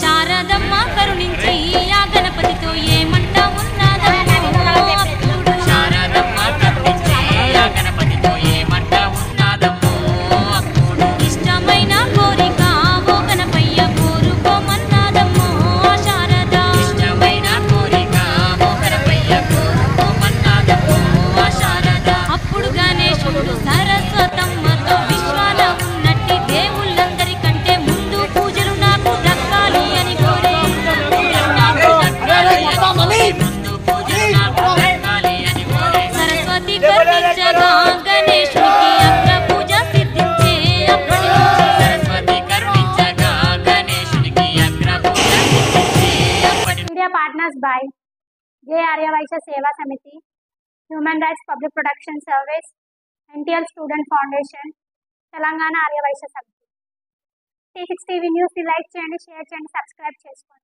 Speaker 6: శారదమ్మ కరుణించి ఆ గణపతితో ఏమంటా ఉన్నదమ్మో అప్పుడు.
Speaker 7: శారదమ్మ కరుణించి ఆ గణపతితో ఏమంటా ఉన్నదమ్మో అప్పుడు.
Speaker 6: ఇష్టమైన కోరిక ఓ గణపయ్య కోరుకోమన్నదమ్మో శారద.
Speaker 7: ఇష్టమైన కోరిక ఓ గణపయ్య కోరుకోమన్నదమ్మో శారద.
Speaker 6: అప్పుడు గణేశుడు సరస్వతమ్మతో విశ్వాల ఉన్నట్టి దేవుళ్ళందరికంటే ముందు పూజలు నాకు దక్కాలి అని కోరే.
Speaker 7: ముందు పూజలు నాకు దక్కాలి అని కోరే.
Speaker 6: సరస్వతి కరుణించగా గణేశుడికి అగ్ర పూజ సిద్ధించే. అప్పటి నుంచి
Speaker 7: సరస్వతి కరుణించగా గణేశునికి అగ్రపూజ సిద్ధించే. అప్పటి
Speaker 10: Media partners by J. Arya Vaishya Seva Samiti, Human Rights Public Protection Service, NTL Student Foundation, Telangana Arya Vaishya Samiti. T6 TV News ని లైక్ చేయండి, షేర్ చేయండి, సబ్స్క్రైబ్ చేసుకోండి.